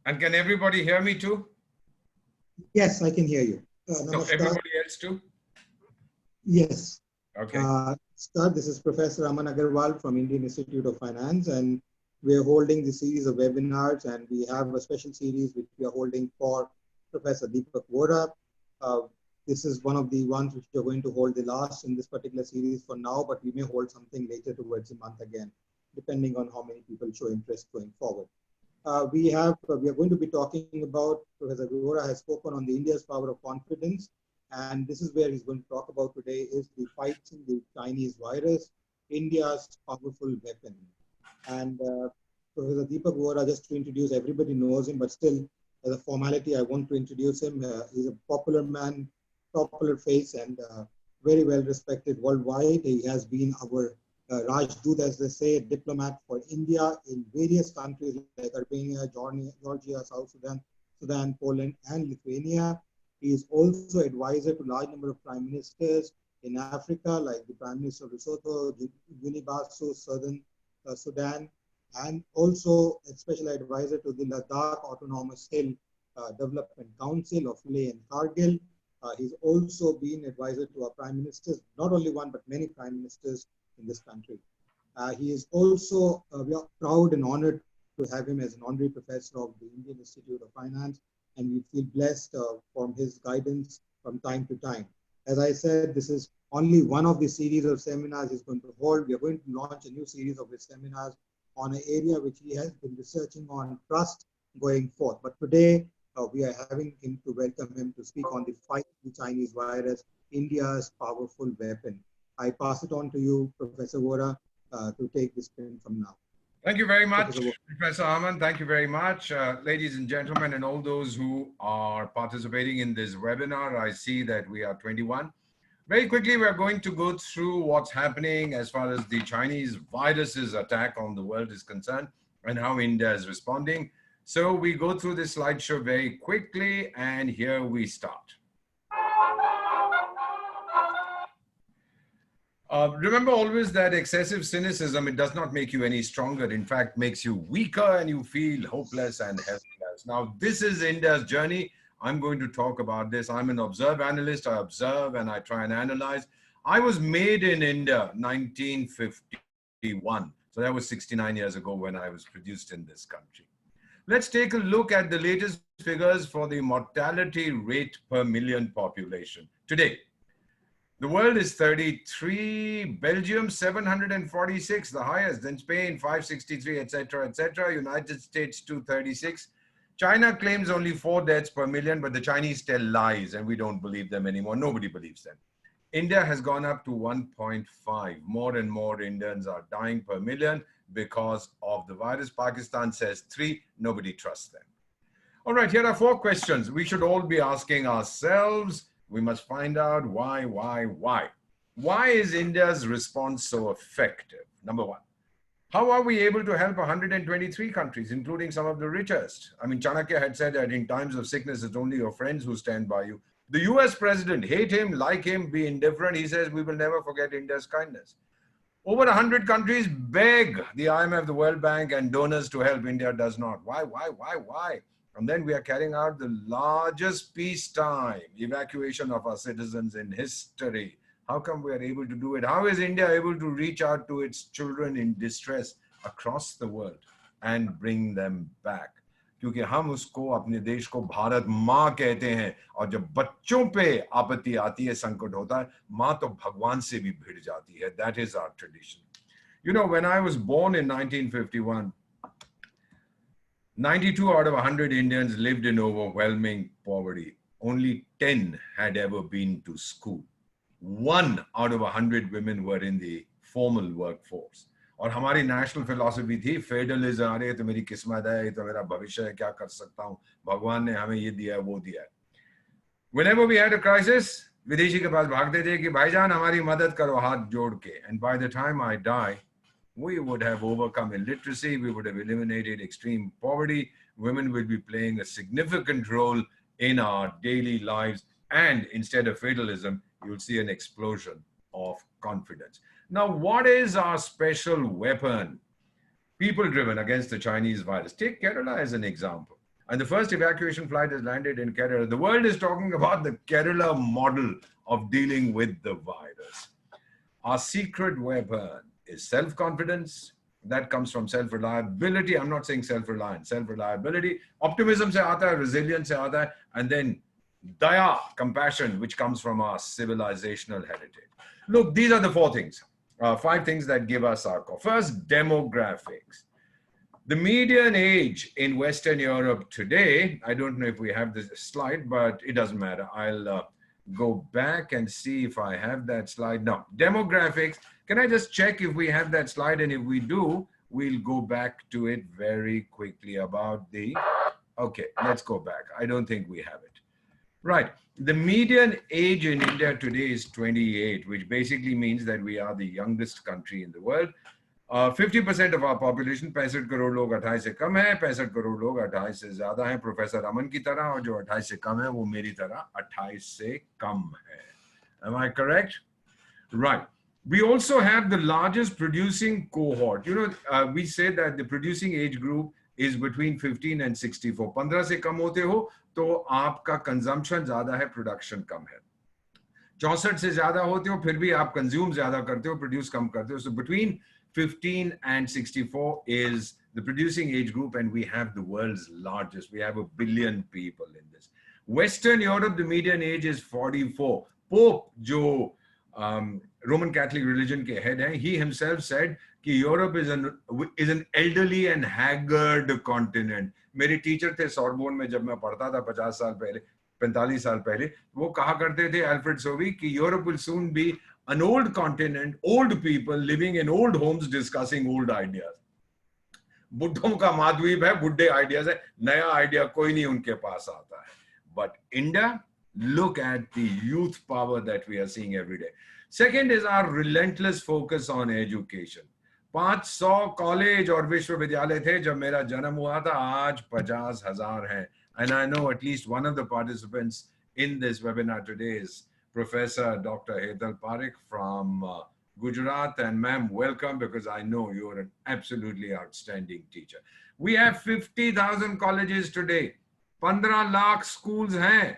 And can everybody hear me too? Yes, I can hear you. No, Namaskar. everybody else too? Yes. Okay. Sir, this is Professor Aman Agarwal from Indian Institute of Finance, and we are holding the series of webinars, and we have a special series which we are holding for Professor Deepak Vora. Uh, this is one of the ones which we are going to hold the last in this particular series for now, but we may hold something later towards the month again, depending on how many people show interest going forward. We are going to be talking about, Professor Vora has spoken on the India's power of confidence, and this is where he's going to talk about today is the fighting the Chinese virus, India's powerful weapon. And Professor Deepak Vora, just to introduce, everybody knows him, but still as a formality, I want to introduce him. He's a popular man, popular face, and very well respected worldwide. He has been our Rajdut, as they say, a diplomat for India in various countries like Albania, Georgia, South Sudan, Poland, and Lithuania. He is also advisor to large number of prime ministers in Africa, like the Prime Minister of Lesotho, Guinea-Bissau, Southern Sudan, and also a special advisor to the Ladakh Autonomous Hill Development Council of Leh and Kargil. He's also been advisor to our prime ministers, not only one, but many prime ministers in this country. He is also, we are proud and honored to have him as an honorary professor of the Indian Institute of Finance, and we feel blessed from his guidance from time to time. As I said, this is only one of the series of seminars he's going to hold. We are going to launch a new series of his seminars on an area which he has been researching on trust going forth. But today, we are having him to welcome him to speak on the fight with the Chinese virus, India's powerful weapon. I pass it on to you, Professor Vora, to take this pen from now. Thank you very much, Professor Aman. Thank you very much. Ladies and gentlemen, and all those who are participating in this webinar, I see that we are 21. Very quickly, we're going to go through what's happening as far as the Chinese virus's attack on the world is concerned and how India is responding. So we go through this slideshow very quickly, and here we start. Remember always that excessive cynicism, it does not make you any stronger. In fact, makes you weaker and you feel hopeless and helpless. Now, this is India's journey. I'm going to talk about this. I'm an observe analyst. I observe and I try and analyze. I was made in India 1951. So that was 69 years ago when I was produced in this country. Let's take a look at the latest figures for the mortality rate per million population today. The world is 33, Belgium 746, the highest, then Spain 563, etc., etc., United States 236. China claims only 4 deaths per million, but the Chinese tell lies and we don't believe them anymore. Nobody believes them. India has gone up to 1.5. More and more Indians are dying per million because of the virus. Pakistan says 3. Nobody trusts them. All right, here are 4 questions we should all be asking ourselves. We must find out why. Why is India's response so effective? Number 1, how are we able to help 123 countries, including some of the richest? I mean, Chanakya had said that in times of sickness, it's only your friends who stand by you. The US president, hate him, like him, be indifferent. He says, we will never forget India's kindness. Over 100 countries beg the IMF, the World Bank, and donors to help. India does not. Why? And then we are carrying out the largest peacetime evacuation of our citizens in history. How come we are able to do it? How is India able to reach out to its children in distress across the world and bring them back? क्योंकि हम उसको अपने देश को भारत माँ कहते हैं, और जब बच्चों पे आपत्ति आती है, संकट होता है, माँ तो भगवान से भी भिड़ जाती है. That is our tradition. You know, when I was born in 1951, 92 out of 100 Indians lived in overwhelming poverty. Only 10 had ever been to school. 1 out of 100 women were in the formal workforce. और हमारी national philosophy थी federalism. अरे तो मेरी किस्मत है, ये तो मेरा भविष्य है, क्या कर सकता हूँ, भगवान ने हमें ये दिया है, वो दिया है. Whenever we had a crisis, विदेशी के पास भागते थे कि भाईजान हमारी मदद करो हाथ जोड़ के. And by the time I die, we would have overcome illiteracy, we would have eliminated extreme poverty, women will be playing a significant role in our daily lives, and instead of fatalism, you'll see an explosion of confidence. Now, what is our special weapon? People driven against the Chinese virus. Take Kerala as an example. And the first evacuation flight has landed in Kerala. The world is talking about the Kerala model of dealing with the virus. Our secret weapon is self-confidence. That comes from self-reliability. I'm not saying self-reliance, self-reliability. Optimism se aata hai, resilience se aata hai, and then daya, compassion, which comes from our civilizational heritage. Look, these are the five things that give us our core. First, demographics. The median age in Western Europe today, I don't know if we have this slide, but it doesn't matter. I'll go back and see if I have that slide. No, demographics. Can I just check if we have that slide? And if we do, we'll go back to it very quickly about the, okay, let's go back. I don't think we have it. Right. The median age in India today is 28, which basically means that we are the youngest country in the world. 50% of our population, 65 crore लोग 28 से कम है, 65 करोड़ लोग 28 से ज्यादा हैं, professor अमन की तरह, और जो 28 से कम है वो मेरी तरह 28 से कम है. Am I correct? Right. We also have the largest producing cohort. You know, we say that the producing age group is between 15 and 64. 15 से कम होते हो तो आपका consumption ज्यादा है, production कम है. 64 से ज्यादा होते हो फिर भी आप consume ज्यादा करते हो, produce कम करते हो. So between 15 and 64 is the producing age group, and we have the world's largest. We have 1 billion people in this. Western Europe, the median age is 44. Pope, jo Roman Catholic religion ke head hai, he himself said कि Europe is an elderly and haggard continent. मेरे teacher थे Sorbonne में जब मैं पढ़ता था 50 साल पहले, 45 साल पहले, वो कहा करते थे अल्फ्रेड सोवी कि Europe will soon be an old continent, old people living in old homes discussing old ideas. बुद्धों का महाद्वीप है, बुड्ढे आइडियाज है, नया आइडिया कोई नहीं उनके पास आता है. But India, look at the youth power that we are seeing every day. Second is our relentless focus on education. 500 college और विश्वविद्यालय थे जब मेरा जन्म हुआ था, आज 50,000 हैं. And I know at least one of the participants in this webinar today is Professor Dr. Hetal Parekh from Gujarat. And ma'am, welcome, because I know you're an absolutely outstanding teacher. We have 50,000 colleges today. 15 lakh schools हैं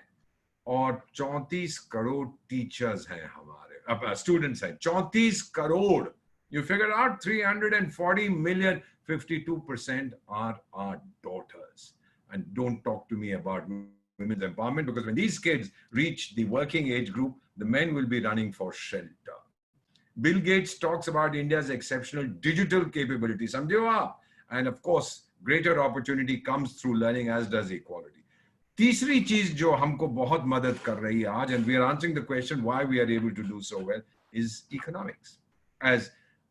और 34 crore teachers हैं हमारे, students हैं. 34 crore. You figure out 340 million, 52% are our daughters. And don't talk to me about women's empowerment, because when these kids reach the working age group, the men will be running for shelter. Bill Gates talks about India's exceptional digital capability. समझे आप? And of course, greater opportunity comes through learning, as does equality. तीसरी चीज जो हमको बहुत मदद कर रही है आज, and we are answering the question why we are able to do so well, is economics.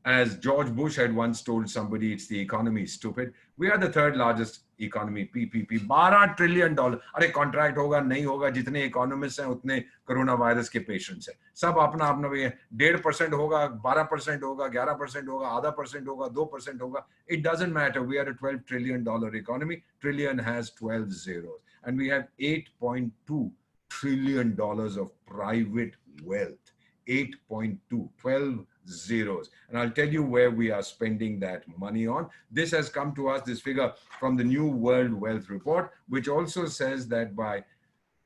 As George Bush had once told somebody, it's the economy, stupid. We are the third largest economy, PPP, $12 trillion. अरे contract होगा नहीं होगा, जितने economist हैं उतने corona virus के patients हैं. सब अपना अपना 1.5% होगा, 12% होगा, 11% होगा, आधा % होगा, 2% होगा. It doesn't matter. We are a $12 trillion economy. Trillion has 12 zeros. And we have $8.2 trillion of private wealth. 8.2, 12 zeros. And I'll tell you where we are spending that money on. This has come to us, this figure from the New World Wealth Report, which also says that by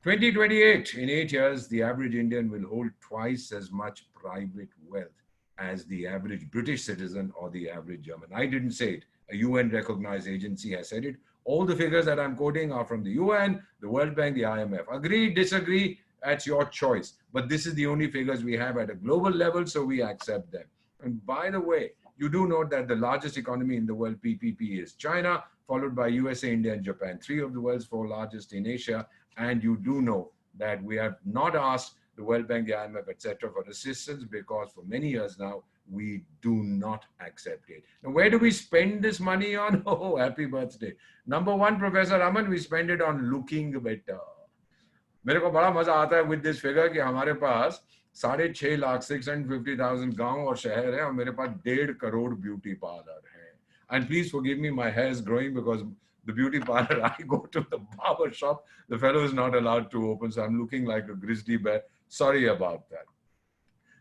2028, in 8 years, the average Indian will hold twice as much private wealth as the average British citizen or the average German. I didn't say it. A UN recognized agency has said it. All the figures that I'm quoting are from the UN, the World Bank, the IMF. Agree, disagree, that's your choice. But this is the only figures we have at a global level, so we accept them. And by the way, you do note that the largest economy in the world, PPP, is China, followed by USA, India, and Japan, 3 of the world's 4 largest in Asia. And you do know that we have not asked the World Bank, the IMF, etc., for assistance, because for many years now, we do not accept it. Now, where do we spend this money on? Oh, happy birthday. Number one, Professor Aman, we spend it on looking better. मेरे को बड़ा मजा आता है with this figure कि हमारे पास 6.5 लाख 650,000 गांव और शहर है और मेरे पास 1.5 करोड़ ब्यूटी पार्लर है. And please forgive me, my hair is growing because the beauty parlor I go to, the barber shop, the fellow is not allowed to open, so I'm looking like a grizzly bear. Sorry about that.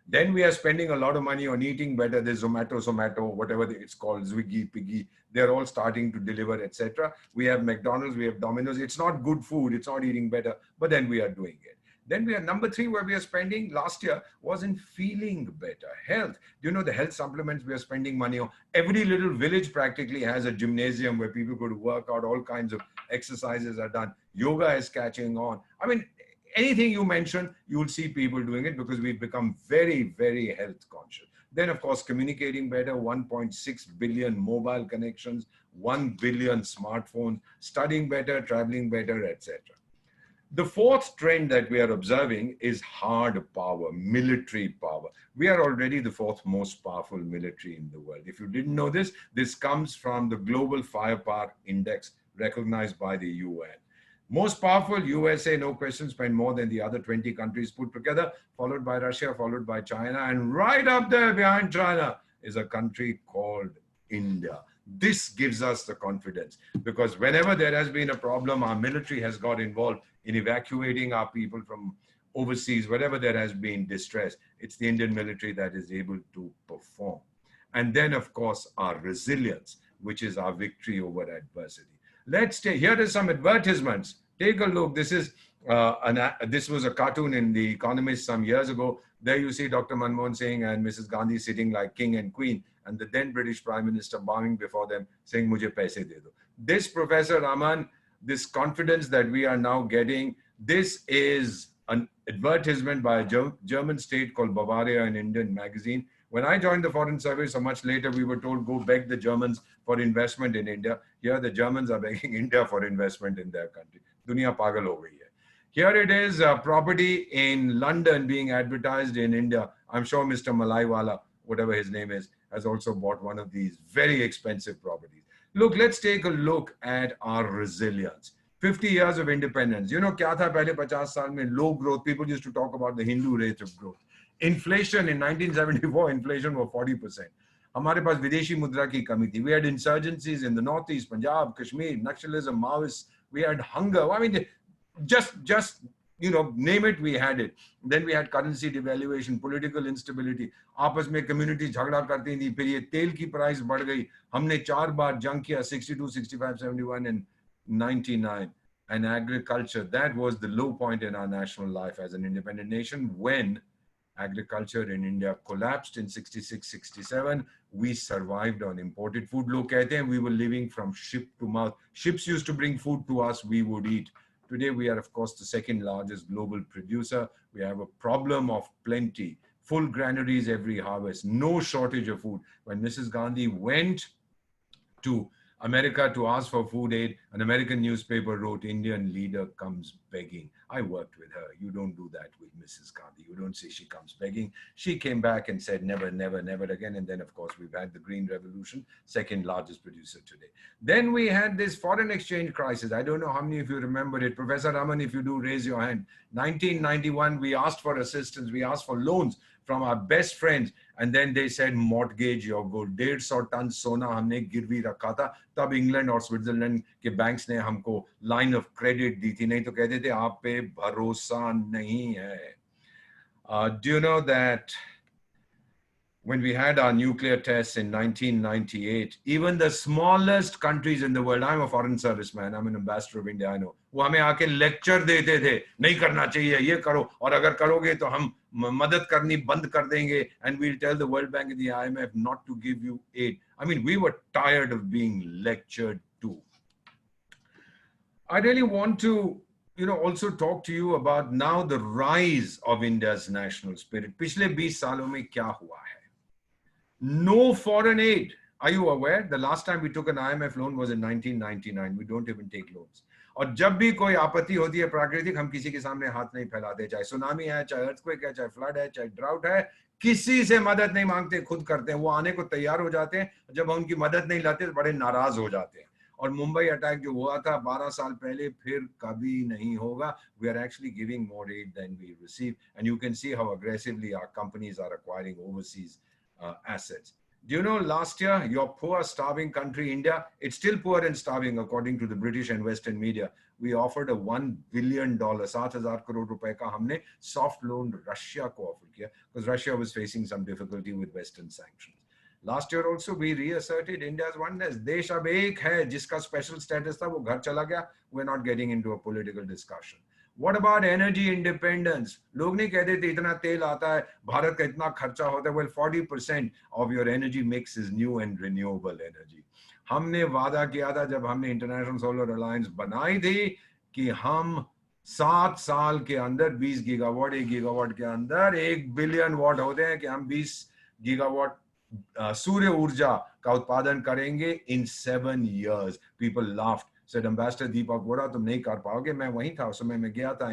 Then we are spending a lot of money on eating better. There's Zomato, whatever it's called, Swiggy, Piggy. They're all starting to deliver, etc. We have McDonald's, we have Domino's. It's not good food. It's not eating better, but then we are doing it. Then we are number 3 where we are spending last year was in feeling better, health. You know, the health supplements we are spending money on. Every little village practically has a gymnasium where people go to work out, all kinds of exercises are done. Yoga is catching on. I mean, anything you mention, you'll see people doing it because we've become very, very health conscious. Then, of course, communicating better, 1.6 billion mobile connections, 1 billion smartphones, studying better, traveling better, etc. The 4th trend that we are observing is hard power, military power. We are already the 4th most powerful military in the world. If you didn't know this, this comes from the Global Firepower Index recognized by the UN. Most powerful, USA, no question, spend more than the other 20 countries put together, followed by Russia, followed by China, and right up there behind China is a country called India. This gives us the confidence because whenever there has been a problem, our military has got involved in evacuating our people from overseas, wherever there has been distress. It's the Indian military that is able to perform. And then, of course, our resilience, which is our victory over adversity. Let's take, here are some advertisements. Take a look. This is this was a cartoon in The Economist some years ago. There you see Dr. Manmohan Singh and Mrs. Gandhi sitting like king and queen, and the then British Prime Minister bowing before them, saying, "Mujhe paise de do." This, Professor Raman, this confidence that we are now getting, this is an advertisement by a German state called Bavaria, an Indian magazine. When I joined the Foreign Service, so much later, we were told, go beg the Germans for investment in India. Here, the Germans are begging India for investment in their country. Dunia pagal ho gayi hai. Here it is, property in London being advertised in India. I'm sure Mr. Malaiwala, whatever his name is, has also bought one of these very expensive properties. Look, let's take a look at our resilience. 50 years of independence. You know, kya tha pehle 50 saal mein low growth. People used to talk about the Hindu rate of growth. Inflation in 1974, inflation was 40%. हमारे पास विदेशी मुद्रा की कमी थी. We had insurgencies in the northeast, Punjab, Kashmir, Naxalism, Maoists. We had hunger. I mean, just you know, name it, we had it. Then we had currency devaluation, political instability. आपस में community झगड़ा करती थी. फिर ये तेल की price बढ़ गई. हमने 4 बार जंग किया, 62, 65, 71 and 99. And agriculture, that was the low point in our national life as an independent nation when agriculture in India collapsed in 66, 67. We survived on imported food. Log kehte hain, we were living from ship to mouth. Ships used to bring food to us, we would eat. Today, we are, of course, the 2nd largest global producer. We have a problem of plenty, full granaries every harvest, no shortage of food. When Mrs. Gandhi went to America to ask for food aid, an American newspaper wrote, "Indian leader comes begging." I worked with her. You don't do that with Mrs. Gandhi. You don't say she comes begging. She came back and said, never, never, never again. And then, of course, we've had the Green Revolution, 2nd largest producer today. Then we had this foreign exchange crisis. I don't know how many of you remember it. Professor Raman, if you do, raise your hand. 1991, we asked for assistance. We asked for loans from our best friends, and then they said, mortgage your gold. 150 ton sona हमने गिरवी रखा था. तब England और Switzerland के banks ने हमको line of credit दी थी. नहीं तो कहते थे आप पे भरोसा नहीं है. Do you know that when we had our nuclear tests in 1998, even the smallest countries in the world, I'm a foreign serviceman, I'm an ambassador of India, I know, वो हमें आके लेक्चर देते थे, नहीं करना चाहिए, ये करो, और अगर करोगे तो हम मदद करनी बंद कर देंगे, and we'll tell the World Bank and the IMF not to give you aid. I mean, we were tired of being lectured to. I really want to, you know, also talk to you about now the rise of India's national spirit. पिछले 20 सालों में क्या हुआ है? No foreign aid. Are you aware? The last time we took an IMF loan was in 1999. We don't even take loans. और जब भी कोई आपत्ति होती है प्राकृतिक, हम किसी के सामने हाथ नहीं फैलाते. चाहे सुनामी है, चाहे अर्थक्वेक है, चाहे फ्लड है, चाहे ड्राउट है, किसी से मदद नहीं मांगते, खुद करते हैं. वो आने को तैयार हो जाते हैं. जब हम उनकी मदद नहीं लाते तो बड़े नाराज हो जाते हैं. और मुंबई अटैक जो हुआ था 12 साल पहले, फिर कभी नहीं होगा. We are actually giving more aid than we receive, and you can see how aggressively our companies are acquiring overseas assets. Do you know last year, your poor, starving country, India, it's still poor and starving according to the British and Western media. We offered a $1 billion, 7,000 crore रुपए का हमने soft loan Russia को offer किया because Russia was facing some difficulty with Western sanctions. Last year also we reasserted India's oneness. देश अब एक है जिसका special status था वो घर चला गया. We're not getting into a political discussion. What about energy independence? लोग नहीं कहते थे इतना तेल आता है, भारत का इतना खर्चा होता है. Well, 40% of your energy mix is new and renewable energy. हमने वादा किया था जब हमने इंटरनेशनल सोलर अलायंस बनाई थी कि हम 7 साल के अंदर 20 गीगावाट, 1 गीगावाट के अंदर 1 बिलियन वाट होते हैं कि हम 20 गीगावाट सूर्य ऊर्जा का उत्पादन करेंगे in 7 years. People laughed. Said Ambassador Deepak Vora, तुम नहीं कर पाओगे. मैं वहीं था उस समय, मैं गया था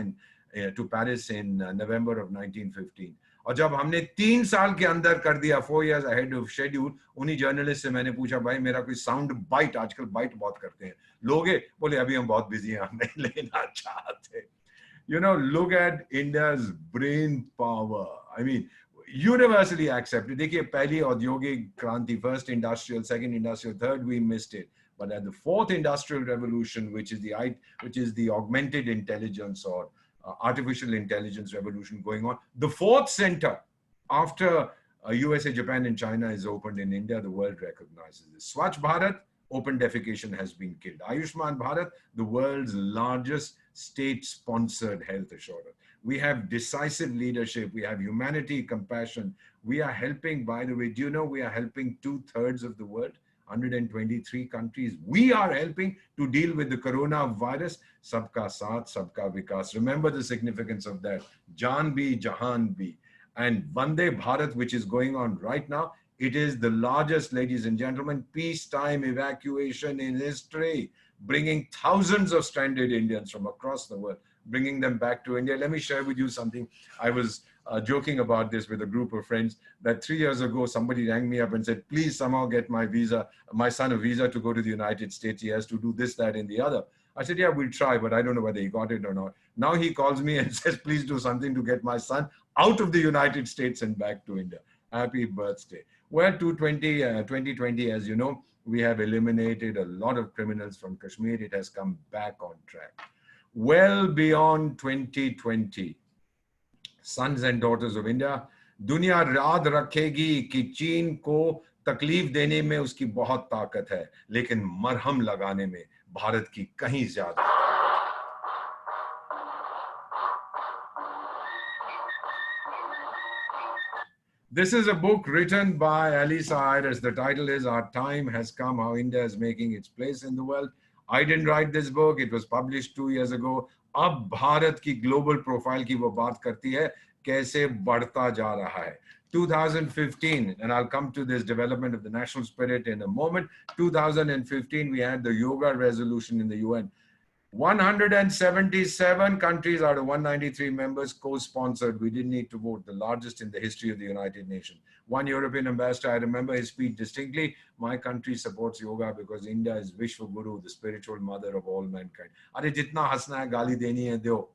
to Paris in November of 1915. और जब हमने 3 साल के अंदर कर दिया, 4 years ahead of schedule, उन्हीं जर्नलिस्ट से मैंने पूछा, भाई मेरा कोई साउंड बाइट, आजकल बाइट बहुत करते हैं लोगे, बोले अभी हम बहुत बिजी हैं, हम नहीं लेना चाहते. You know, look at India's brain power. I mean, universally accepted. देखिए पहली औद्योगिक क्रांति, first industrial, second industrial, third we missed it. But at the fourth industrial revolution, which is the augmented intelligence or artificial intelligence revolution going on, the fourth center after USA, Japan, and China is opened in India, the world recognizes this. Swachh Bharat, open defecation has been killed. Ayushman Bharat, the world's largest state-sponsored health assurance. We have decisive leadership. We have humanity, compassion. We are helping, by the way, do you know we are helping 2/3 of the world? 123 countries. We are helping to deal with the coronavirus. Sabka Saath, Sabka Vikas. Remember the significance of that. Jaan bhi, Jahan bhi. And Vande Bharat, which is going on right now, it is the largest, ladies and gentlemen, peacetime evacuation in history, bringing thousands of stranded Indians from across the world, bringing them back to India. Let me share with you something. I was joking about this with a group of friends that 3 years ago, somebody rang me up and said, please somehow get my son a visa to go to the United States. He has to do this, that, and the other. I said, yeah, we'll try, but I don't know whether he got it or not. Now he calls me and says, please do something to get my son out of the United States and back to India. Happy birthday. Well, 2020, as you know, we have eliminated a lot of criminals from Kashmir. It has come back on track. Well beyond 2020, sons and daughters of India, दुनिया याद रखेगी कि चीन को तकलीफ देने में उसकी बहुत ताकत है, लेकिन मरहम लगाने में भारत की कहीं ज्यादा. This is a book written by Alisa Iris. The title is Our Time Has Come, How India is Making Its Place in the World. I didn't write this book. It was published 2 years ago. अब भारत की global profile की वो बात करती है कैसे बढ़ता जा रहा है. 2015, and I'll come to this development of the national spirit in a moment. 2015, we had the yoga resolution in the UN. 177 countries out of 193 members co-sponsored. We didn't need to vote, the largest in the history of the United Nations. One European ambassador, I remember his speech distinctly, my country supports yoga because India is Vishwa Guru, the spiritual mother of all mankind. Are jitna hasna hai, gali deni hai, deo.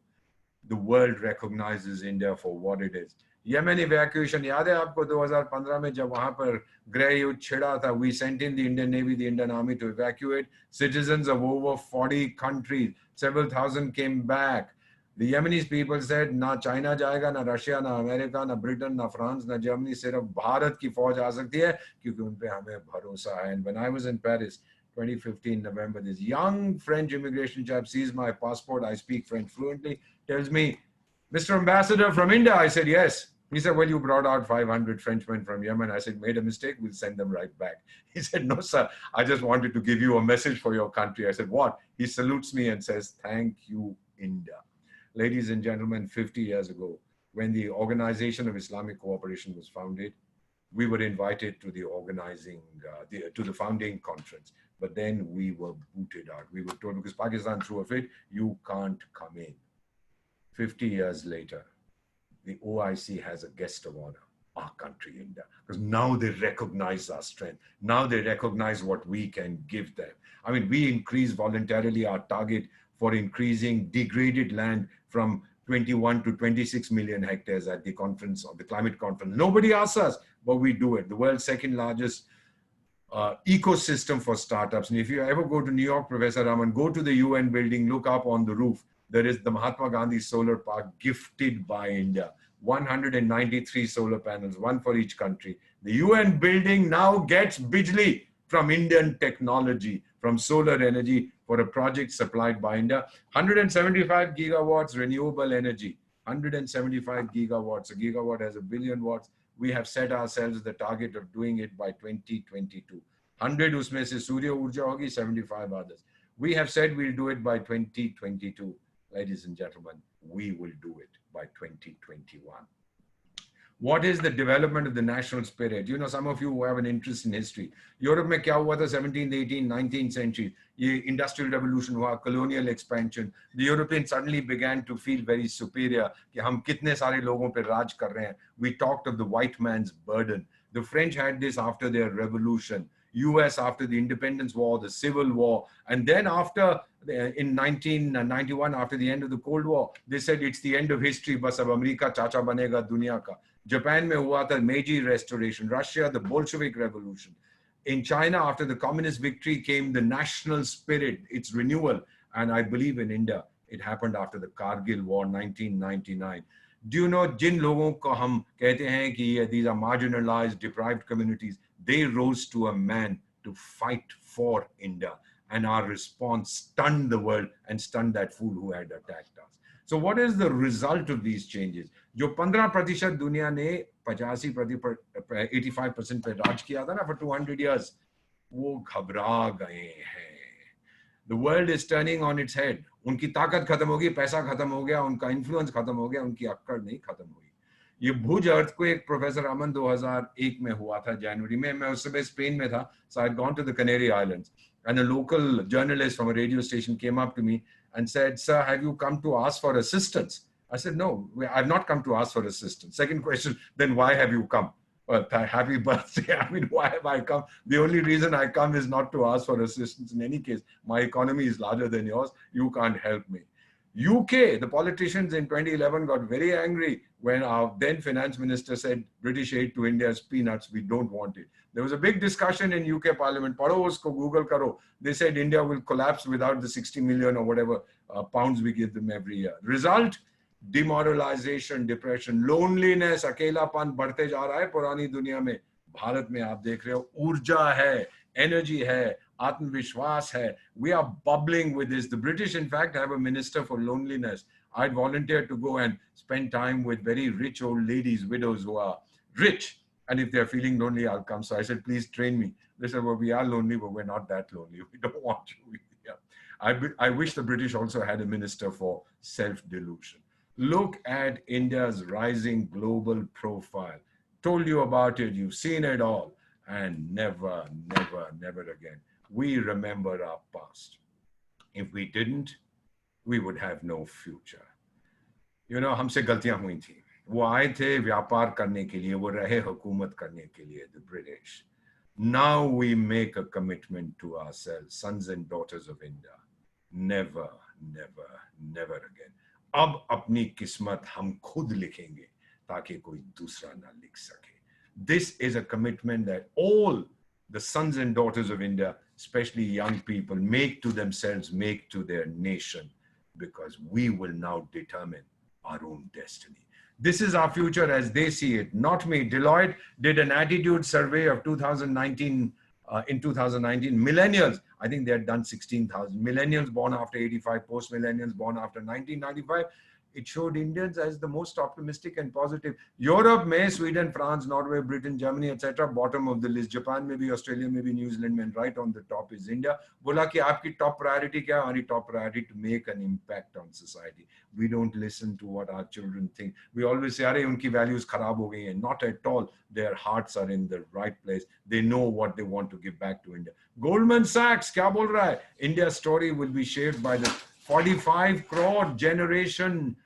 The world recognizes India for what it is. Yemen evacuation, याद है आपको 2015 में जब वहां पर गृह युद्ध छिड़ा था, we sent in the Indian Navy, the Indian Army to evacuate citizens of over 40 countries. Several thousand came back. The Yemenis people said, ना चाइना जाएगा, ना रशिया, ना अमेरिका, ना ब्रिटेन, ना फ्रांस, ना जर्मनी, सिर्फ भारत की फौज आ सकती है क्योंकि उन पे हमें भरोसा है. And when I was in Paris, 2015 November, this young French immigration chap sees my passport. I speak French fluently, tells me, Mr. Ambassador from India. I said, yes. He said, well, you brought out 500 Frenchmen from Yemen. I said, made a mistake. We'll send them right back. He said, no, sir. I just wanted to give you a message for your country. I said, what? He salutes me and says, thank you, India. Ladies and gentlemen, 50 years ago, when the Organization of Islamic Cooperation was founded, we were invited to the to the founding conference. But then we were booted out. We were told, because Pakistan threw a fit, you can't come in. 50 years later, the OIC has a guest of honor, our country, India, because now they recognize our strength. Now they recognize what we can give them. I mean, we increase voluntarily our target for increasing degraded land from 21 to 26 million hectares at the conference, of the climate conference. Nobody asks us, but we do it. The world's second largest ecosystem for startups. And if you ever go to New York, Professor Raman, go to the UN building, look up on the roof. There is the Mahatma Gandhi Solar Park gifted by India. 193 solar panels, one for each country. The UN building now gets Bijli from Indian technology, from solar energy for a project supplied by India. 175 gigawatts renewable energy. 175 gigawatts. A gigawatt has 1 billion watts. We have set ourselves the target of doing it by 2022. 100 usme se Surya Urja hogi, 75 others. We have said we'll do it by 2022. Ladies and gentlemen, we will do it by 2021. What is the development of the national spirit? You know, some of you who have an interest in history. Europe mein kya hua tha 17th, 18th, 19th century? Ye industrial revolution hua, colonial expansion. The Europeans suddenly began to feel very superior. Ki hum kitne sare logon pe raj kar rahe hain. We talked of the white man's burden. The French had this after their revolution. US after the independence war, the civil war. And then after, in 1991, after the end of the Cold War, they said it's the end of history. Bas ab America chacha banega dunya ka. Japan mein hua tha Meiji Restoration. Russia, the Bolshevik Revolution. In China, after the communist victory came the national spirit, its renewal. And I believe in India, it happened after the Kargil War, 1999. Do you know, jin logon ko hum kehte hain ki these are marginalized, deprived communities, they rose to a man to fight for India. And our response stunned the world and stunned that fool who had attacked us. So what is the result of these changes? जो 15% दुनिया ने 85% पे राज किया था ना for 200 years, वो घबरा गए हैं. The world is turning on its head. उनकी ताकत खत्म होगी, पैसा खत्म हो गया, उनका इन्फ्लुएंस खत्म हो गया, उनकी अक्कड़ नहीं खत्म हुई. ये भुज अर्थक्वेक प्रोफेसर अमन 2001 में हुआ था जनवरी में. मैं उस समय स्पेन में था. So I had gone to the Canary Islands and a local journalist from a radio station came up to me and said, "Sir, have you come to ask for assistance?" I said, "No, I've not come to ask for assistance." Second question, then why have you come? Well, happy birthday. I mean, why have I come? The only reason I come is not to ask for assistance. In any case, my economy is larger than yours. You can't help me. UK, the politicians in 2011 got very angry when our then finance minister said, British aid to India is peanuts, we don't want it. There was a big discussion in UK Parliament. Padho usko, Google karo. They said India will collapse without the 60 million or whatever pounds we give them every year. Result, demoralization, depression, loneliness, अकेलापन बढ़ते जा रहा है पुरानी दुनिया में. भारत में आप देख रहे हो ऊर्जा है, energy है, आत्मविश्वास है. We are bubbling with this. The British, in fact, have a minister for loneliness. I'd volunteered to go and spend time with very rich old ladies, widows who are rich. And if they're feeling lonely, I'll come. So I said, please train me. They said, well, we are lonely, but we're not that lonely. We don't want you. Yeah. I wish the British also had a minister for self-delusion. Look at India's rising global profile. Told you about it. You've seen it all. And never, never, never again. We remember our past. If we didn't, we would have no future. You know, हमसे गलतियां हुई थी. वो आए थे व्यापार करने के लिए, वो रहे हुकूमत करने के लिए, the British. Now we make a commitment to ourselves, sons and daughters of India. Never, never, never again. अब अपनी किस्मत हम खुद लिखेंगे ताकि कोई दूसरा ना लिख सके. This is a commitment that all the sons and daughters of India, especially young people, make to themselves, make to their nation, because we will now determine our own destiny. This is our future as they see it, not me. Deloitte did an attitude survey of 2019, in 2019. Millennials, I think they had done 16,000. Millennials born after 85, post-millennials born after 1995. It showed Indians as the most optimistic and positive. Europe में Sweden, France, Norway, Britain, Germany, etc. bottom of the list. Japan maybe, Australia maybe, New Zealand, and right on the top is India. बोला कि आपकी top priority क्या है? हमारी top priority to make an impact on society. We don't listen to what our children think. We always say, अरे उनकी values खराब हो गई हैं. Not at all. Their hearts are in the right place. They know what they want to give back to India. Goldman Sachs क्या बोल रहा है? India's story will be shaped by the 45 crore generation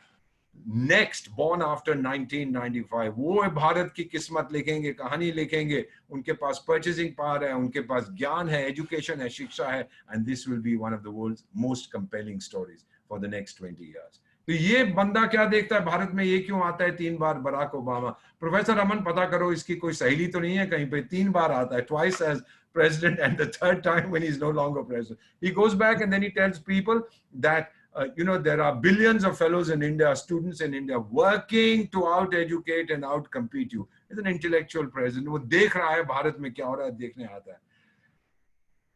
next born after 1995. वो भारत की किस्मत लिखेंगे, कहानी लिखेंगे. उनके पास purchasing power है, उनके पास ज्ञान है, education है, शिक्षा है, and this will be one of the world's most compelling stories for the next 20 years. तो ये बंदा क्या देखता है भारत में, ये क्यों आता है 3 बार बराक ओबामा? प्रोफेसर अमन पता करो इसकी कोई सहेली तो नहीं है कहीं पे, 3 बार आता है, twice as president and the third time when he's no longer president. He goes back and then he tells people that there are billions of fellows in India, students in India working to out educate and out compete you. He's an intellectual president. वो देख रहा है भारत में क्या हो रहा है, देखने आता है.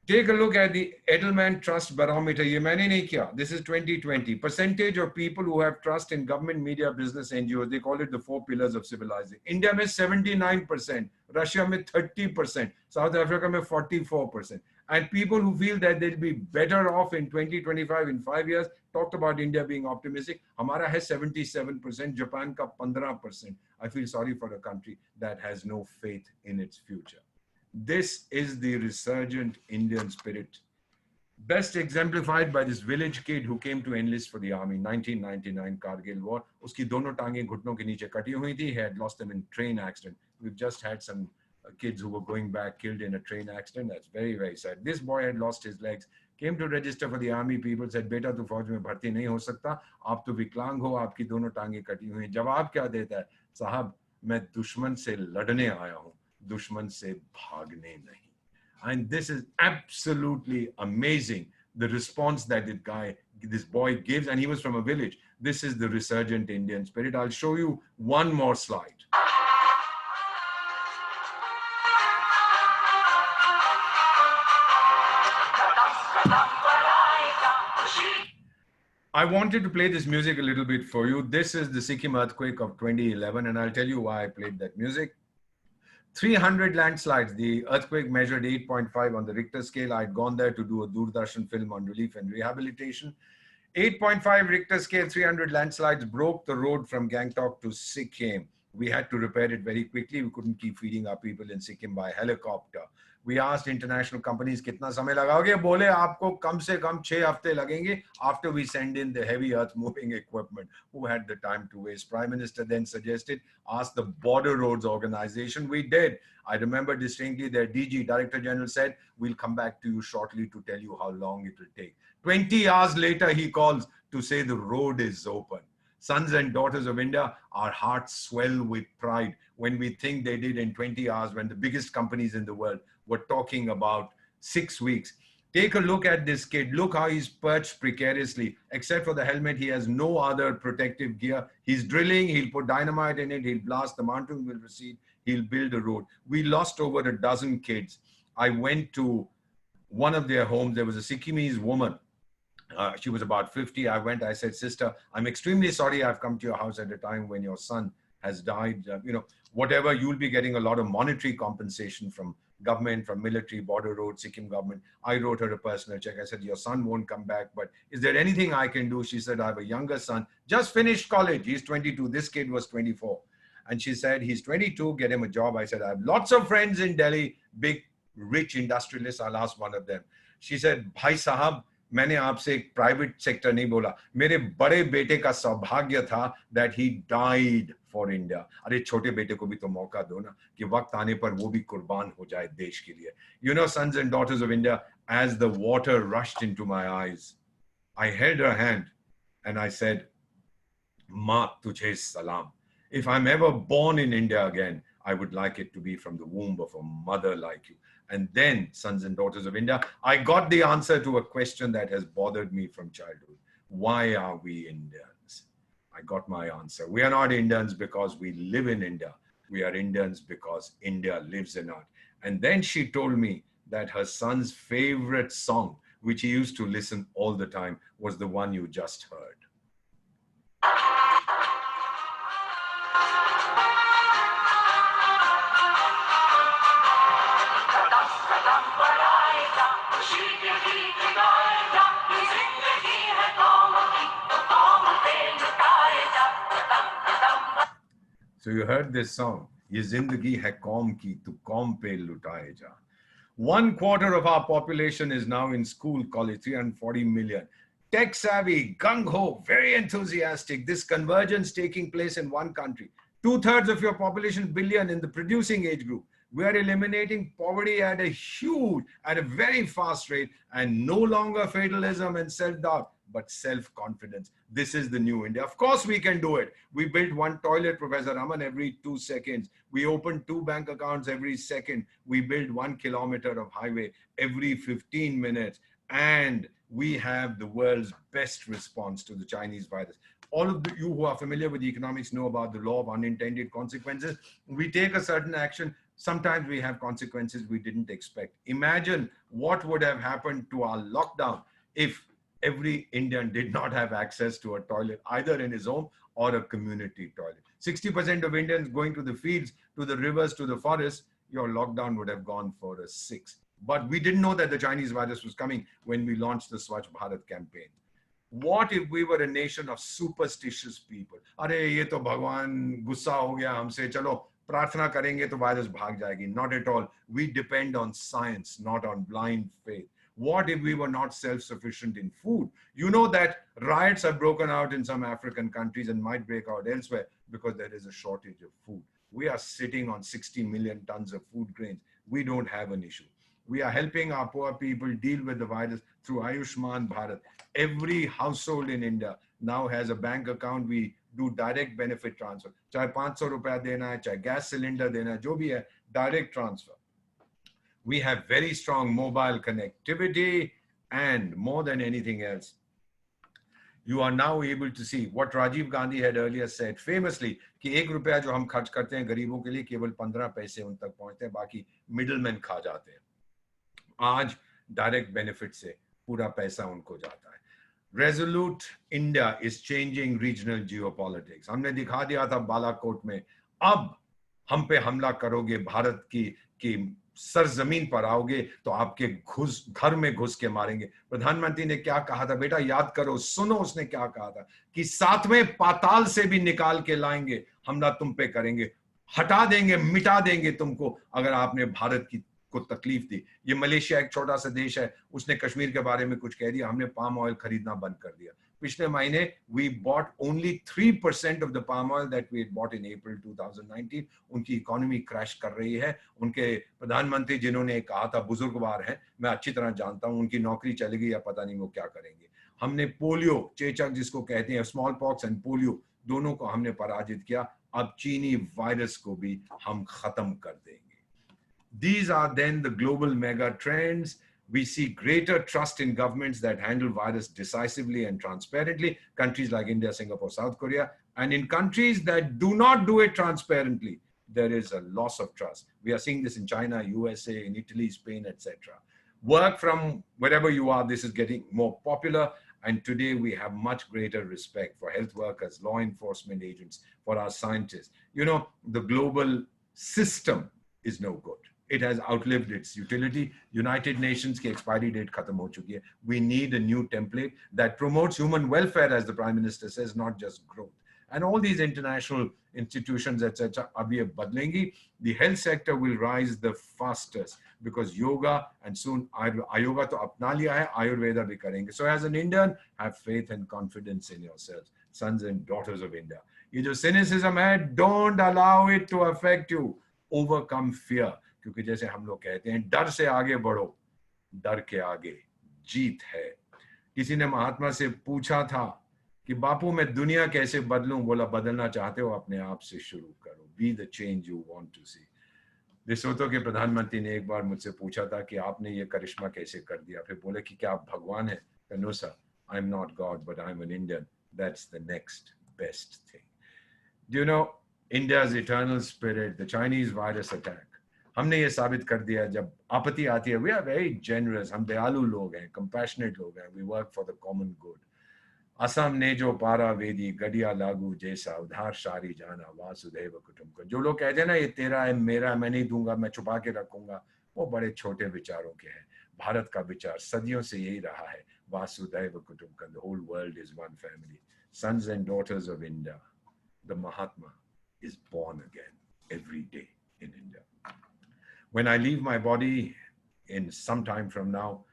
Take a look at the Edelman Trust Barometer. ये मैंने नहीं किया. This is 2020. Percentage of people who have trust in government, media, business, NGOs. They call it the 4 pillars of civilizing. India में 79%, Russia में 30%, South Africa में 44%. And people who feel that they'll be better off in 2025, in 5 years, talked about India being optimistic. हमारा है 77%, Japan का 15%. I feel sorry for a country that has no faith in its future. This is the resurgent Indian spirit, best exemplified by this village kid who came to enlist for the army, 1999 Kargil war. Uski dono टांगे घुटनों के नीचे कटी हुई थी. He had lost them in train accident. We've just had some kids who were going back killed in a train accident. That's very, very sad. This boy had lost his legs, came to register for the army. People said, बेटा तू फौज में भर्ती नहीं हो सकता, आप तो विकलांग हो, आपकी दोनों टांगे कटी हुई हैं. जवाब क्या देता है? साहब मैं दुश्मन से लड़ने आया हूँ, दुश्मन से भागने नहीं. And this is absolutely amazing, the response that this boy gives, and he was from a village. This is the resurgent Indian spirit. I'll show you one more slide. I wanted to play this music a little bit for you. This is the Sikkim earthquake of 2011, and I'll tell you why I played that music. 300 landslides. The earthquake measured 8.5 on the Richter scale. I'd gone there to do a Doordarshan film on relief and rehabilitation. 8.5 Richter scale, 300 landslides broke the road from Gangtok to Sikkim. We had to repair it very quickly. We couldn't keep feeding our people in Sikkim by helicopter. We asked international companies, कितना समय लगाओगे? बोले आपको कम से कम 6 हफ्ते लगेंगे after we send in the heavy earth moving equipment. Who had the time to waste? Prime Minister then suggested, ask the Border Roads Organization. We did. I remember distinctly their DG, Director General, said, we'll come back to you shortly to tell you how long it will take. 20 hours later, he calls to say the road is open. Sons and daughters of India, our hearts swell with pride when we think they did in 20 hours when the biggest companies in the world were talking about 6 weeks. Take a look at this kid. Look how he's perched precariously. Except for the helmet, he has no other protective gear. He's drilling, he'll put dynamite in it, he'll blast, the mountain will recede, he'll build a road. We lost over a dozen kids. I went to one of their homes. There was a Sikkimese woman. She was about 50. I said, sister, I'm extremely sorry I've come to your house at a time when your son has died. Whatever, you'll be getting a lot of monetary compensation from government, from military, border road, Sikkim government. I wrote her a personal check. I said, your son won't come back, but is there anything I can do? She said, I have a younger son, just finished college. He's 22. This kid was 24. And she said, he's 22, get him a job. I said, I have lots of friends in Delhi, big, rich industrialists. I'll ask one of them. She said, Bhai Sahab, मैंने आपसे एक private sector नहीं बोला, मेरे बड़े बेटे का सौभाग्य था that he died for India. अरे छोटे बेटे को भी तो मौका दो ना कि वक्त आने पर वो भी कुर्बान हो जाए देश के लिए. Sons and daughters of India, as the water rushed into my eyes, I held her hand and I said, Ma tujhe salam. If I'm ever born in India again, I would like it to be from the womb of a mother like you. And then, sons and daughters of India, I got the answer to a question that has bothered me from childhood. Why are we Indians? I got my answer. We are not Indians because we live in India. We are Indians because India lives in us. And then she told me that her son's favorite song, which he used to listen all the time, was the one you just heard. So you heard this song, Ye Zindagi Hai Qaum Ki, Tu Qaum Pe Lutaye Ja. 1/4 of our population is now in school, college, 340 million. Tech savvy, gung-ho, very enthusiastic. This convergence taking place in one country. 2/3 of your population, billion, in the producing age group. We are eliminating poverty at a very fast rate, and no longer fatalism and self-doubt. but self-confidence. This is the new India. Of course we can do it. We built one toilet, Professor Raman, every 2 seconds. We opened 2 bank accounts every second. We built 1 kilometer of highway every 15 minutes. And we have the world's best response to the Chinese virus. All of you who are familiar with economics know about the law of unintended consequences. We take a certain action. Sometimes we have consequences we didn't expect. Imagine what would have happened to our lockdown if every Indian did not have access to a toilet, either in his home or a community toilet. 60% of Indians going to the fields, to the rivers, to the forests, your lockdown would have gone for a 6. But we didn't know that the Chinese virus was coming when we launched the Swachh Bharat campaign. What if we were a nation of superstitious people? अरे ये तो भगवान गुस्सा हो गया हमसे, चलो प्रार्थना करेंगे तो वायरस भाग जाएगी. Not at all. We depend on science, not on blind faith. What if we were not self-sufficient in food? You know that riots have broken out in some African countries and might break out elsewhere because there is a shortage of food. We are sitting on 60 million tons of food grains. We don't have an issue. We are helping our poor people deal with the virus through Ayushman Bharat. Every household in India now has a bank account. We do direct benefit transfer. चाहे 500 रुपया देना है, चाहे gas cylinder देना है, जो भी है, direct transfer. We have very strong mobile connectivity, and more than anything else, you are now able to see what Rajiv Gandhi had earlier said famously, कि 1 रुपया जो हम खर्च करते हैं गरीबों के लिए, केवल 15 पैसे उन तक पहुंचते हैं, बाकी middlemen खा जाते हैं. आज डायरेक्ट बेनिफिट से पूरा पैसा उनको जाता है. Resolute India is changing regional geopolitics. हमने दिखा दिया था बालाकोट में. अब हम पे हमला करोगे, भारत की सरजमीन पर आओगे तो आपके घर में घुस के मारेंगे. प्रधानमंत्री ने क्या कहा था बेटा, याद करो, सुनो उसने क्या कहा था कि 7वें पाताल से भी निकाल के लाएंगे, हमला तुम पे करेंगे, हटा देंगे, मिटा देंगे तुमको अगर आपने भारत को तकलीफ दी. ये मलेशिया एक छोटा सा देश है, उसने कश्मीर के बारे में कुछ कह दिया, हमने पाम ऑयल खरीदना बंद कर दिया. पिछले महीने we bought only 3% of the palm oil that we had bought in April 2019. उनकी इकोनॉमी क्रैश कर रही है. उनके प्रधानमंत्री जिन्होंने कहा था बुजुर्गवार हैं, मैं अच्छी तरह जानता हूं, उनकी नौकरी चली गई या पता नहीं वो क्या करेंगे. हमने पोलियो, चेचक जिसको कहते हैं, स्मॉल पॉक्स एंड पोलियो, दोनों को हमने पराजित किया. अब चीनी वायरस को भी हम खत्म कर देंगे. These are then the global mega trends. We see greater trust in governments that handle virus decisively and transparently, countries like India, Singapore, South Korea. And in countries that do not do it transparently, there is a loss of trust. We are seeing this in China, USA, in Italy, Spain, etc. Work from wherever you are, this is getting more popular. And today we have much greater respect for health workers, law enforcement agents, for our scientists. You know, the global system is no good. It has outlived its utility. United Nations की expiry date खत्म हो चुकी है. We need a new template that promotes human welfare, as the Prime Minister says, not just growth. And all these international institutions, etc., अब ये बदलेंगी. The health sector will rise the fastest because yoga and soon Ayoga तो अपना लिया है, Ayurveda भी करेंगे. So as an Indian, have faith and confidence in yourselves, sons and daughters of India. ये जो cynicism है, don't allow it to affect you. Overcome fear. क्योंकि जैसे हम लोग कहते हैं, डर से आगे बढ़ो, डर के आगे जीत है. किसी ने महात्मा से पूछा था कि बापू मैं दुनिया कैसे बदलूं? बोला बदलना चाहते हो अपने आप से शुरू करो. Be the change you want to see. लेसोतो के प्रधानमंत्री ने एक बार मुझसे पूछा था कि आपने ये करिश्मा कैसे कर दिया. फिर बोले कि क्या आप भगवान हैं? No sir, I am not god but I am an Indian. That's the next best thing. Do you know India's eternal spirit, the Chinese virus attack, हमने ये साबित कर दिया जब आपत्ति आती है. वी आर वेरी जेनरस, हम दयालु लोग हैं, कंपैशनेट लोग हैं. We work for the common good. Assam ने जो पारा वेदी गडिया लागू जैसा उधार शारी जाना वासुदेव कुटुंबकम. जो लोग कहते हैं ना ये तेरा है मेरा, मैं नहीं दूंगा, मैं छुपा के रखूंगा, वो बड़े छोटे विचारों के हैं. भारत का विचार सदियों से यही रहा है, वासुदेव कुटुंबकम. The whole world is one family. Sons and daughters of India, the Mahatma is born again every day in India. When I leave my body in some time from now,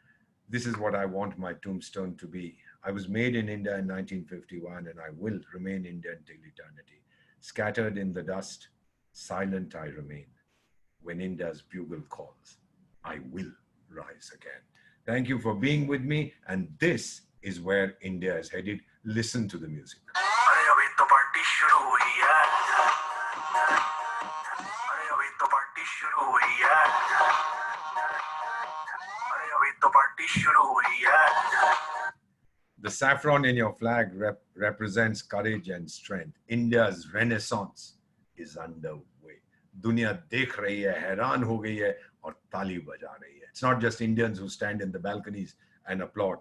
this is what I want my tombstone to be. I was made in India in 1951 and I will remain Indian till eternity. Scattered in the dust, silent I remain. When India's bugle calls, I will rise again. Thank you for being with me, and this is where India is headed. Listen to the music. The saffron in your flag represents courage and strength. India's renaissance is underway. Dunya dekh rahi hai, हैरान हो गई है और ताली बजा रही है. It's not just Indians who stand in the balconies and applaud.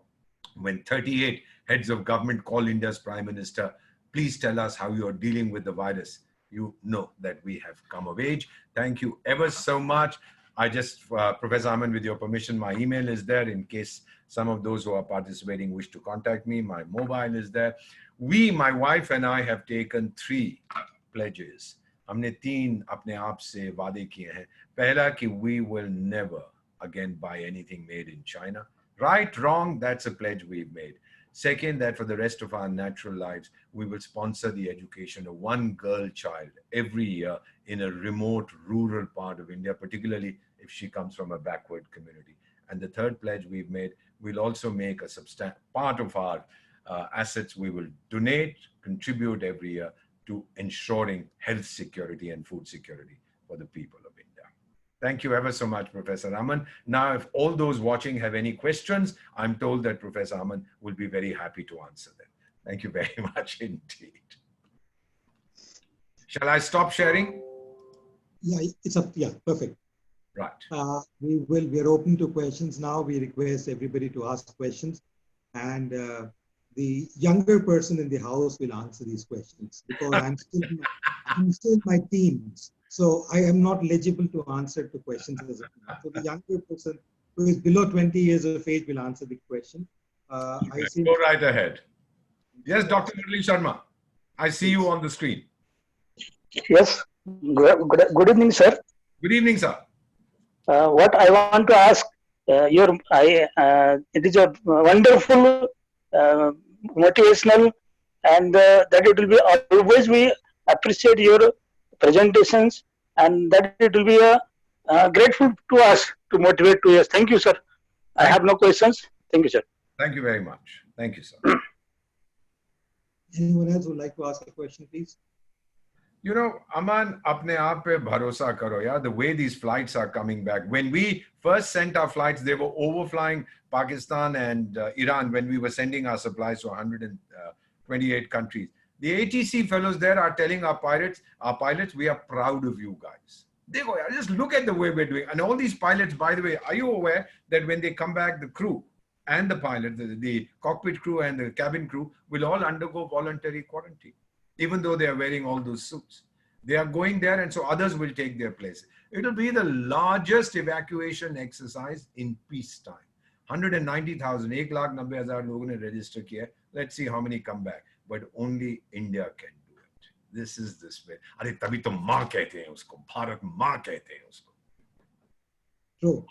When 38 heads of government call India's Prime Minister, please tell us how you are dealing with the virus. You know that we have come of age. Thank you ever so much. Professor Aman, with your permission, my email is there in case some of those who are participating wish to contact me. My mobile is there. My wife and I have taken 3 pledges. हमने 3 अपने आप से वादे किए हैं. पहला कि we will never again buy anything made in China. Right, wrong, that's a pledge we've made. Second, that for the rest of our natural lives, we will sponsor the education of 1 girl child every year in a remote rural part of India, particularly if she comes from a backward community. And the third pledge we've made, we'll also make a part of our assets, we will donate, contribute every year to ensuring health security and food security for the people of India. Thank you ever so much, Professor Aman. Now, if all those watching have any questions, I'm told that Professor Aman will be very happy to answer them. Thank you very much indeed. Shall I stop sharing? Yeah, it's up. Yeah, perfect. Right. We are open to questions now. We request everybody to ask questions, and the younger person in the house will answer these questions because I'm still in my teens. So I am not eligible to answer to questions as of now. So the younger person who is below 20 years of age will answer the question. Go right ahead. Yes, Dr. Murali Sharma, I see you on the screen. Yes. Good evening, sir. Good evening, sir. What I want to ask, it is a wonderful, motivational, and that it will be always we appreciate your presentations, and that it will be grateful to us to motivate to us. Thank you, sir. I have no questions. Thank you, sir. Thank you very much. Thank you, sir. Anyone else would like to ask a question, please? You know, Aman, apne aap pe bharosa karo, yeah. The way these flights are coming back. When we first sent our flights, they were overflying Pakistan and Iran when we were sending our supplies to 128 countries. The ATC fellows there are telling our pilots, we are proud of you guys. They go, just look at the way we're doing. And all these pilots, by the way, are you aware that when they come back, the crew and the pilot, the cockpit crew and the cabin crew will all undergo voluntary quarantine, even though they are wearing all those suits. They are going there, and so others will take their place. It will be the largest evacuation exercise in peacetime. 190,000, 1,90,000 लोगों ने register किया. Let's see how many come back. But only India can do it. This is the spirit. अरे तभी तो माँ कहते हैं उसको, भारत माँ कहते हैं उसको. True.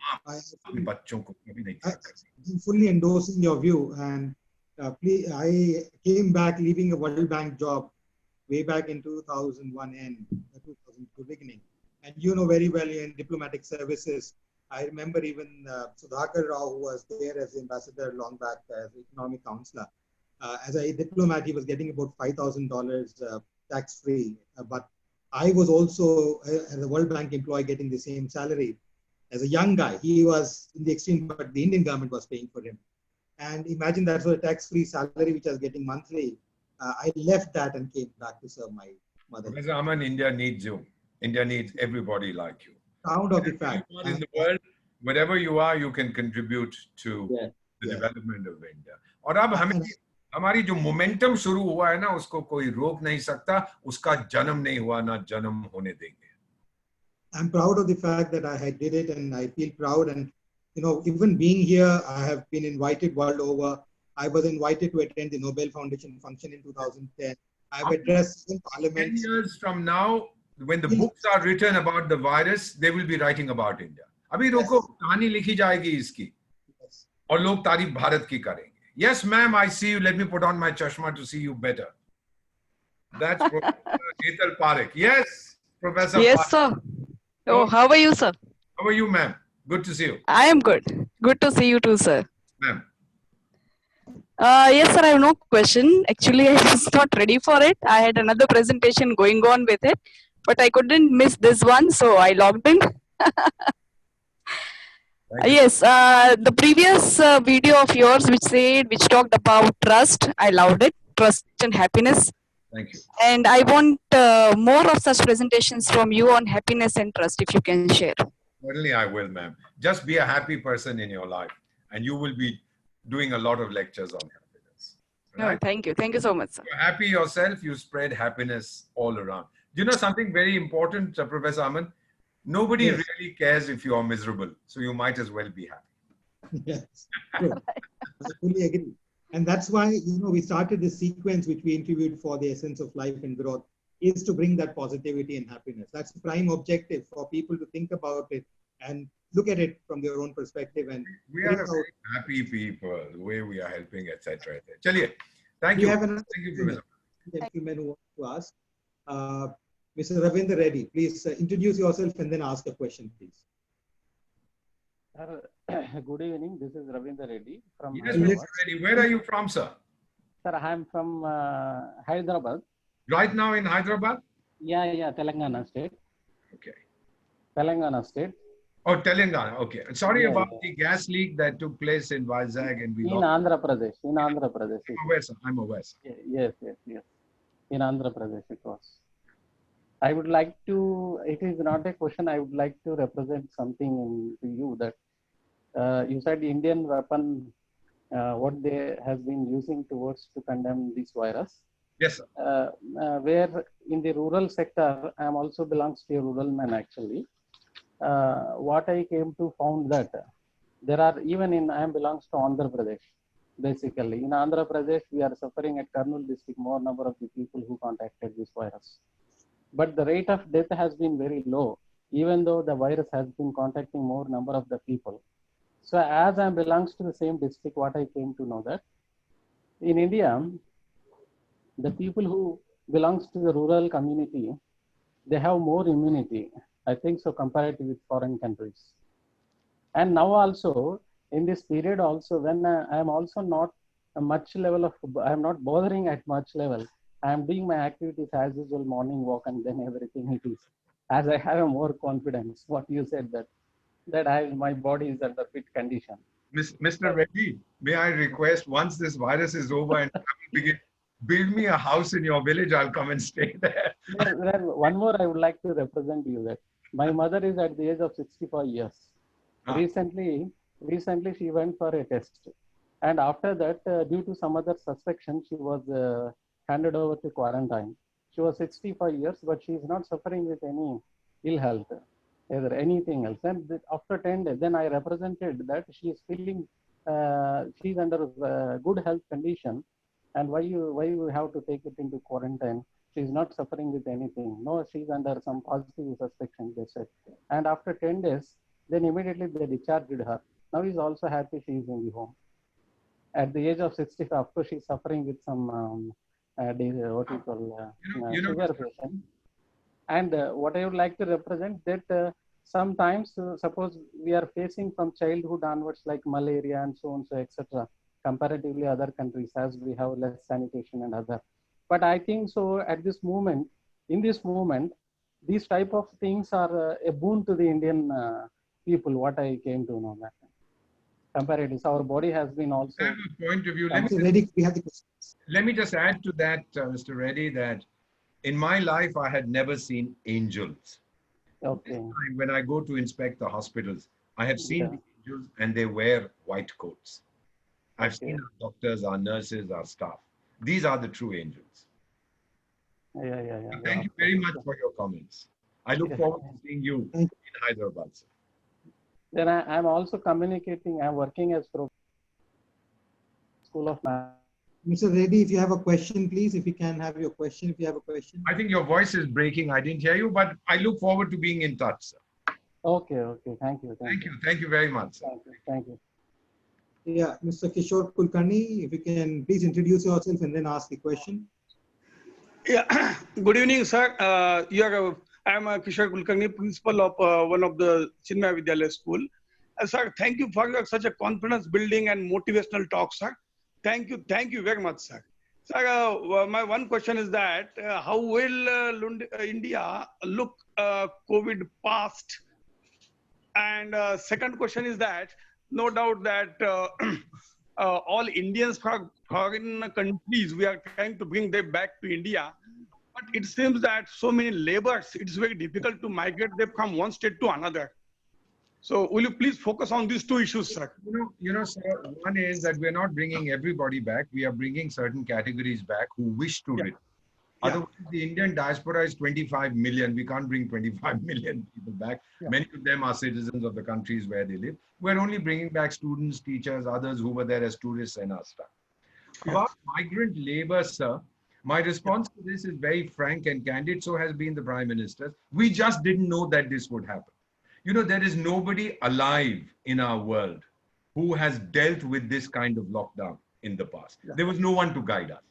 बच्चों को कभी नहीं कर सकते. I'm fully endorsing your view, and I came back leaving a World Bank job way back in 2001 end, 2002 beginning. And you know very well in diplomatic services, I remember even Sudhakar Rao, who was there as ambassador long back as economic counselor. As a diplomat, he was getting about $5,000 tax-free. But I was also, as a World Bank employee, getting the same salary. As a young guy, he was in the extreme, but the Indian government was paying for him. And imagine that was a tax-free salary, which I was getting monthly. I left that and came back to serve my mother. Professor Aman, India needs you. India needs everybody like you. Proud of the fact. In the world, wherever you are, you can contribute to the development of India. और अब हमारी जो momentum शुरू हुआ है ना, उसको कोई रोक नहीं सकता. उसका जन्म नहीं हुआ, ना जन्म होने देंगे. I'm proud of the fact that I did it, and I feel proud. And you know, even being here, I have been invited world over. I was invited to attend the Nobel Foundation function in 2010. I've addressed in Parliament. 10 years from now, when the books are written about the virus, they will be writing about India. अभी रोको, कहानी लिखी जाएगी इसकी, और लोग तारीफ भारत की करेंगे. Yes, ma'am, I see you. Let me put on my chashma to see you better. That's Professor Hetal Parekh. Yes, Professor. Yes, Parekh. sir. Oh, how are you, sir? How are you, ma'am? Good to see you. I am good. Good to see you too, sir. Ma'am. Yes, sir, I have no question. Actually, I was not ready for it. I had another presentation going on with it, but I couldn't miss this one, so I logged in. Thank you. Yes, the previous video of yours, which talked about trust, I loved it. Trust and happiness. Thank you. And I want more of such presentations from you on happiness and trust, if you can share. Certainly I will, ma'am. Just be a happy person in your life and you will be doing a lot of lectures on happiness. No, Right? thank you. Thank you so much, sir. You're happy yourself, you spread happiness all around. Do you know something very important, Professor Aman? Nobody Yes. really cares if you are miserable, so you might as well be happy. Yes, true. I fully agree. And that's why, we started this sequence which we interviewed for the essence of life and growth is to bring that positivity and happiness. That's the prime objective for people to think about it and look at it from their own perspective. And We are a very happy people, the way we are helping, etc. Chaliye, thank we you. have another Thank you, Professor. gentleman who wants to ask. Mr. Ravinder Reddy, please introduce yourself and then ask a question, please. Sir, good evening. This is Ravinder Reddy from Yes, Hyderabad. Mr. Reddy, where are you from, sir? Sir, I am from Hyderabad. Right now in Hyderabad? Yeah, Telangana state. Okay. Telangana state. Oh, Telangana. Okay. Sorry Yeah, about yeah. the gas leak that took place in Vizag and we In lost. Andhra Pradesh. In Andhra Pradesh. I'm aware, sir. I'm aware, sir. Yes. In Andhra Pradesh it was. I would like to, it is not a question, I would like to represent something to you that you said Indian weapon, what they has been using towards to condemn this virus. Yes, sir. Where in the rural sector, I am also belongs to a rural man actually. What I came to found that there are even in, I am belongs to Andhra Pradesh. Basically, in Andhra Pradesh, we are suffering at Kurnool district more number of the people who contacted this virus. But the rate of death has been very low, even though the virus has been contacting more number of the people. So as I belongs to the same district, what I came to know that in India, the people who belongs to the rural community, they have more immunity, I think so, comparative with foreign countries. And now also, in this period also, when I am also not a much level of, I am not bothering at much level. I am doing my activities as usual, morning walk and then everything it is. As I have a more confidence, what you said that my body is under fit condition. Mr. Reddy, may I request once this virus is over and begin, build me a house in your village, I'll come and stay there. One more I would like to represent you that my mother is at the age of 65 years. Recently she went for a test. And after that, due to some other suspicion, she was handed over to quarantine. She was 65 years, but she is not suffering with any ill health, either anything else. And after 10 days, then I represented that she is feeling, she is under good health condition. And why you have to take it into quarantine? She is not suffering with anything. No, she is under some positive suspicion, they said. And after 10 days, then immediately they discharged her. Now he's also happy she is in the home. At the age of 65, of course, she's suffering with some what you call sugar patient. And what I would like to represent that sometimes, suppose we are facing from childhood onwards like malaria and so on, so etc. Comparatively other countries as we have less sanitation and other. But I think so at this moment, in this moment, these type of things are a boon to the Indian people, what I came to know that. Comparatively, our body has been also. I have a point of view. Let me just add to that, Mr. Reddy, that in my life, I had never seen angels. Okay. When I go to inspect the hospitals, I have seen the angels and they wear white coats. I've seen our doctors, our nurses, our staff. These are the true angels. Yeah. Thank you very much for your comments. I look forward to seeing you in Hyderabad, sir. Then I'm also communicating, I'm working as School of Math. Mr. Reddy, if you have a question, please, if you can have your question, if you have a question. I think your voice is breaking. I didn't hear you, but I look forward to being in touch, sir. Okay. Thank you. Thank you very much, sir. Thank you. Yeah, Mr. Kishore Kulkarni, if you can please introduce yourself and then ask the question. Yeah, good evening, sir. I am Kishore Kulkarni, principal of one of the Chinmaya Vidyalaya school. Sir, thank you for such a confidence building and motivational talk, sir. Thank you very much, sir. Sir, my one question is that how will India look COVID past? And second question is that no doubt that all Indians from foreign countries, we are trying to bring them back to India. But it seems that so many laborers, it's very difficult to migrate them from one state to another. So will you please focus on these two issues, sir? Sir, one is that we're not bringing everybody back. We are bringing certain categories back who wish to return. Yeah. Otherwise, the Indian diaspora is 25 million. We can't bring 25 million people back. Yeah. Many of them are citizens of the countries where they live. We're only bringing back students, teachers, others who were there as tourists and our staff. Yeah. About migrant labor, sir, my response to this is very frank and candid. So has been the Prime Minister's. We just didn't know that this would happen. There is nobody alive in our world who has dealt with this kind of lockdown in the past. Yeah. There was no one to guide us.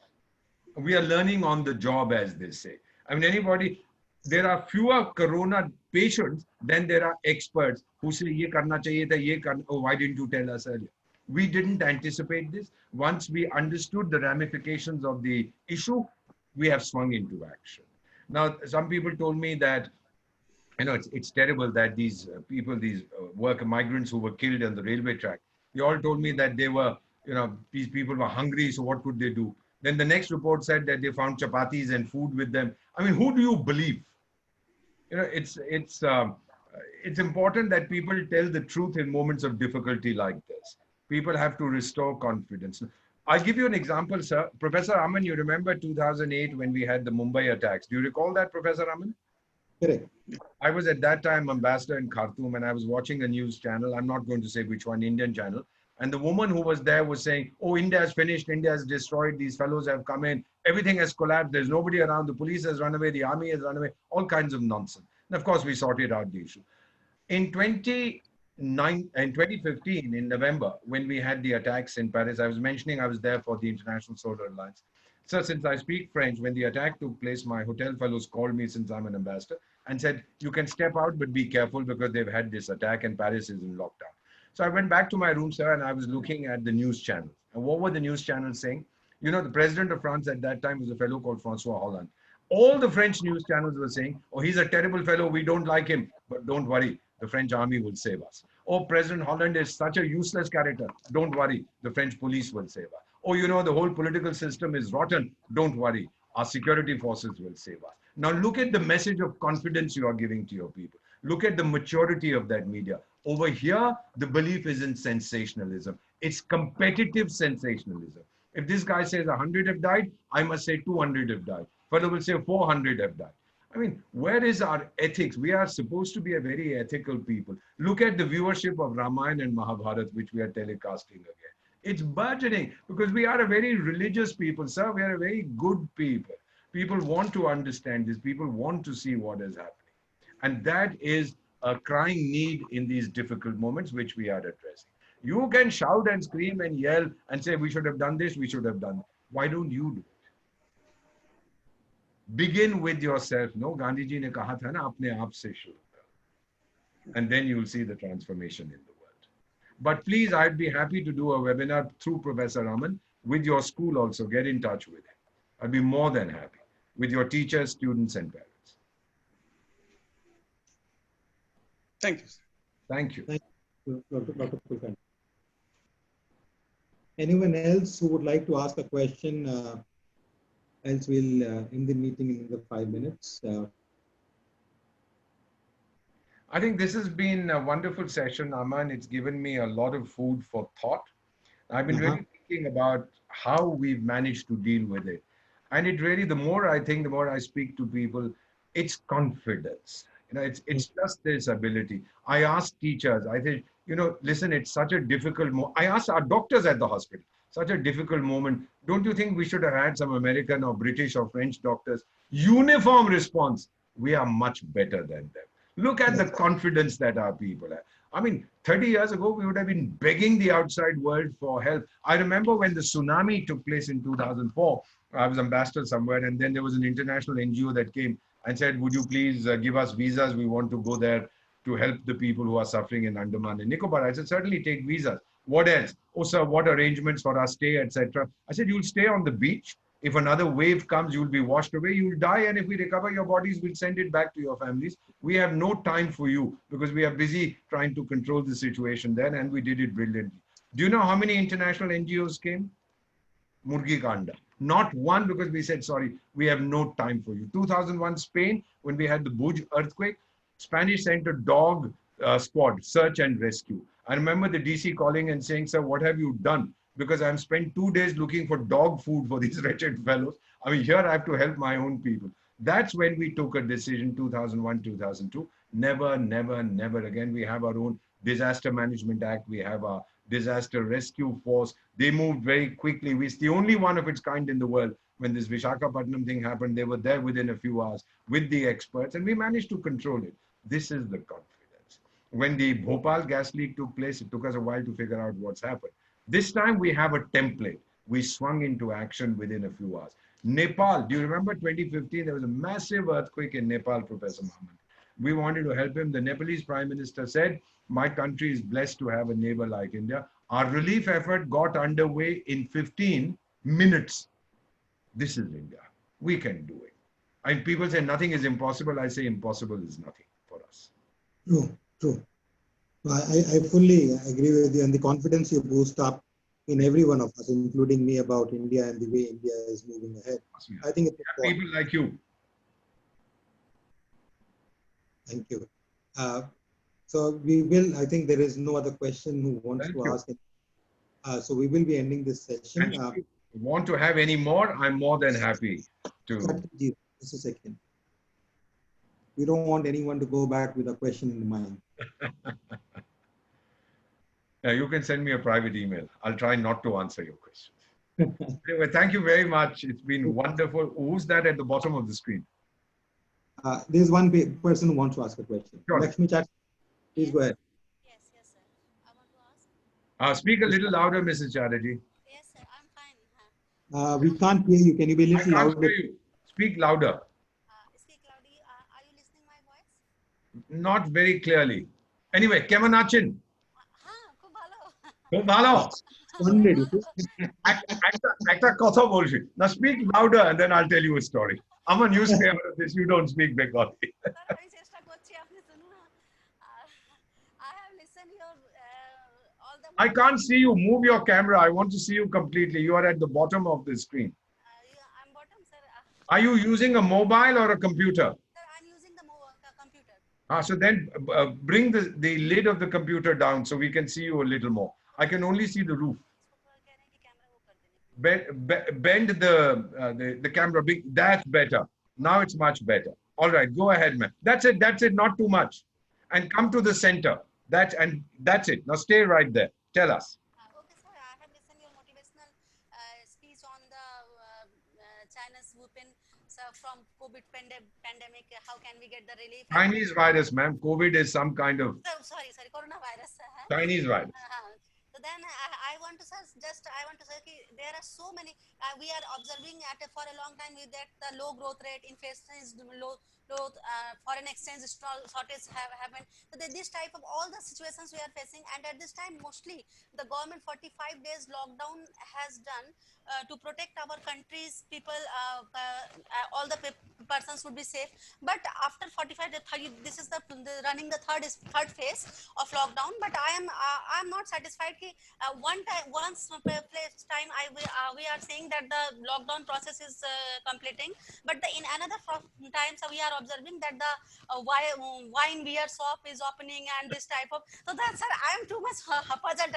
We are learning on the job, as they say. I mean, there are fewer corona patients than there are experts who say, ye karna chahiye tha, ye karna, oh, why didn't you tell us earlier? We didn't anticipate this. Once we understood the ramifications of the issue, we have swung into action. Now, some people told me that, it's terrible that these people, these worker migrants who were killed on the railway track, they all told me that they were, these people were hungry, so what could they do? Then the next report said that they found chapatis and food with them. I mean, who do you believe? It's important that people tell the truth in moments of difficulty like this. People have to restore confidence. I'll give you an example, sir. Professor Aman, you remember 2008 when we had the Mumbai attacks. Do you recall that, Professor Aman? Correct. I was at that time ambassador in Khartoum and I was watching a news channel. I'm not going to say which one, Indian channel. And the woman who was there was saying, oh, India has finished, India has destroyed, these fellows have come in, everything has collapsed, there's nobody around, the police has run away, the army has run away, all kinds of nonsense. And of course, we sorted out the issue. In 2015, in November, when we had the attacks in Paris, I was mentioning I was there for the International Solar Alliance. So since I speak French, when the attack took place, my hotel fellows called me, since I'm an ambassador, and said, you can step out, but be careful because they've had this attack and Paris is in lockdown. So I went back to my room, sir, and I was looking at the news channels. And what were the news channels saying? The president of France at that time was a fellow called Francois Hollande. All the French news channels were saying, oh, he's a terrible fellow, we don't like him, but don't worry, the French army will save us. Oh, President Hollande is such a useless character, don't worry, the French police will save us. Oh, the whole political system is rotten, don't worry, our security forces will save us. Now look at the message of confidence you are giving to your people. Look at the maturity of that media. Over here, the belief is in sensationalism. It's competitive sensationalism. If this guy says 100 have died, I must say 200 have died. Fellow will say 400 have died. I mean, where is our ethics? We are supposed to be a very ethical people. Look at the viewership of Ramayana and Mahabharata, which we are telecasting again. It's burgeoning because we are a very religious people, sir. We are a very good people. People want to understand this. People want to see what is happening. And that is a crying need in these difficult moments, which we are addressing. You can shout and scream and yell and say, we should have done this, we should have done that. Why don't you do it? Begin with yourself. No, Gandhi ji ne kaha tha na, apne aap se shuru karo. And then you will see the transformation in the world. But please, I'd be happy to do a webinar through Professor Raman with your school also. Get in touch with him. I'd be more than happy with your teachers, students, and parents. Thank you, sir. Thank you. Thank you, Dr. Kulkarni. Anyone else who would like to ask a question? Else we'll end the meeting in the 5 minutes. I think this has been a wonderful session, Aman. It's given me a lot of food for thought. I've been really thinking about how we've managed to deal with it. And it really, the more I think, the more I speak to people, it's confidence. It's just this ability. I ask teachers, I think, listen, it's such a difficult moment. I ask our doctors at the hospital, such a difficult moment. Don't you think we should have had some American or British or French doctors? Uniform response. We are much better than them. Look at the confidence that our people have. I mean, 30 years ago, we would have been begging the outside world for help. I remember when the tsunami took place in 2004, I was ambassador somewhere, and then there was an international NGO that came and said, would you please give us visas? We want to go there to help the people who are suffering in Andaman and Nicobar. I said, certainly take visas. What else? Oh, sir, what arrangements for our stay, etc. I said, you'll stay on the beach. If another wave comes, you'll be washed away, you'll die. And if we recover your bodies, we'll send it back to your families. We have no time for you because we are busy trying to control the situation then, and we did it brilliantly. Do you know how many international NGOs came? Murgi Kanda. Not one, because we said, sorry, we have no time for you. 2001 Spain, when we had the Buj earthquake, Spanish sent a dog squad, search and rescue. I remember the DC calling and saying, sir, what have you done? Because I've spent 2 days looking for dog food for these wretched fellows. I mean, here I have to help my own people. That's when we took a decision, 2001, 2002. Never, never, never again. We have our own Disaster Management Act. We have our Disaster Rescue Force. They moved very quickly. We're the only one of its kind in the world. When this Vishakhapatnam thing happened, they were there within a few hours with the experts, and we managed to control it. This is the confidence. When the Bhopal gas leak took place, it took us a while to figure out what's happened. This time we have a template. We swung into action within a few hours. Nepal, do you remember 2015? There was a massive earthquake in Nepal, Professor Mohammed. We wanted to help him. The Nepalese Prime Minister said, my country is blessed to have a neighbor like India. Our relief effort got underway in 15 minutes. This is India. We can do it. And people say nothing is impossible. I say impossible is nothing for us. True, true. I fully agree with you, and the confidence you boost up in every one of us, including me, about India and the way India is moving ahead. I think it's important. People like you. Thank you. So we will, I think there is no other question who wants Thank to you. ask. So we will be ending this session. And if you want to have any more, I'm more than happy to. Just a second. We don't want anyone to go back with a question in mind. Yeah, you can send me a private email. I'll try not to answer your questions. Anyway, thank you very much. It's been wonderful. Who's that at the bottom of the screen? There's one person who wants to ask a question. Sure. Lakshmi Chat, please go ahead. Yes, yes, sir. I want to ask. Speak a little louder, Mrs. Chatterjee. Yes, sir. I'm fine. We can't hear you. Can you be a I little can't louder? hear you. Speak louder. Speak loudly. Are you listening my voice? Not very clearly. Anyway, Keman Achin. খুব ভালো। খুব ভালো। Splendid. একটা কথা বলছি। Now speak louder and then I'll tell you a story. I'm a newspaper of this. You don't speak Bengali. Sir, আমি চেষ্টা করছি, আপনি শুনুন না। I have listened your all the. I can't see you. Move your camera. I want to see you completely. You are at the bottom of the screen. I'm bottom, sir. Are you using a mobile or a computer? Sir, I'm using the computer. So then bring the lid of the computer down so we can see you a little more. I can only see the roof. Bend the camera big. That's better. Now it's much better. All right, go ahead, man. That's it. That's it. Not too much. And come to the center. That's it. Now stay right there. Tell us. Okay, sir. I have listened your motivational speech on the China's weapon, sir, from COVID pandemic. How can we get the relief? Chinese virus, ma'am. COVID is some kind of Sorry, coronavirus. Chinese virus. So then I want to say, there are so many, we are observing for a long time with that the low growth rate, inflation is low, foreign exchange shortage have happened. So this type of all the situations we are facing, and at this time mostly the government 45 days lockdown has done to protect our country's people, all the persons would be safe. But after 45 days, this is the running the third phase of lockdown. But I am not satisfied. Once time we are saying that the lockdown process is completing, but in another times we are observing that the wine beer shop is opening and this type of. So that, sir, I am too much puzzled.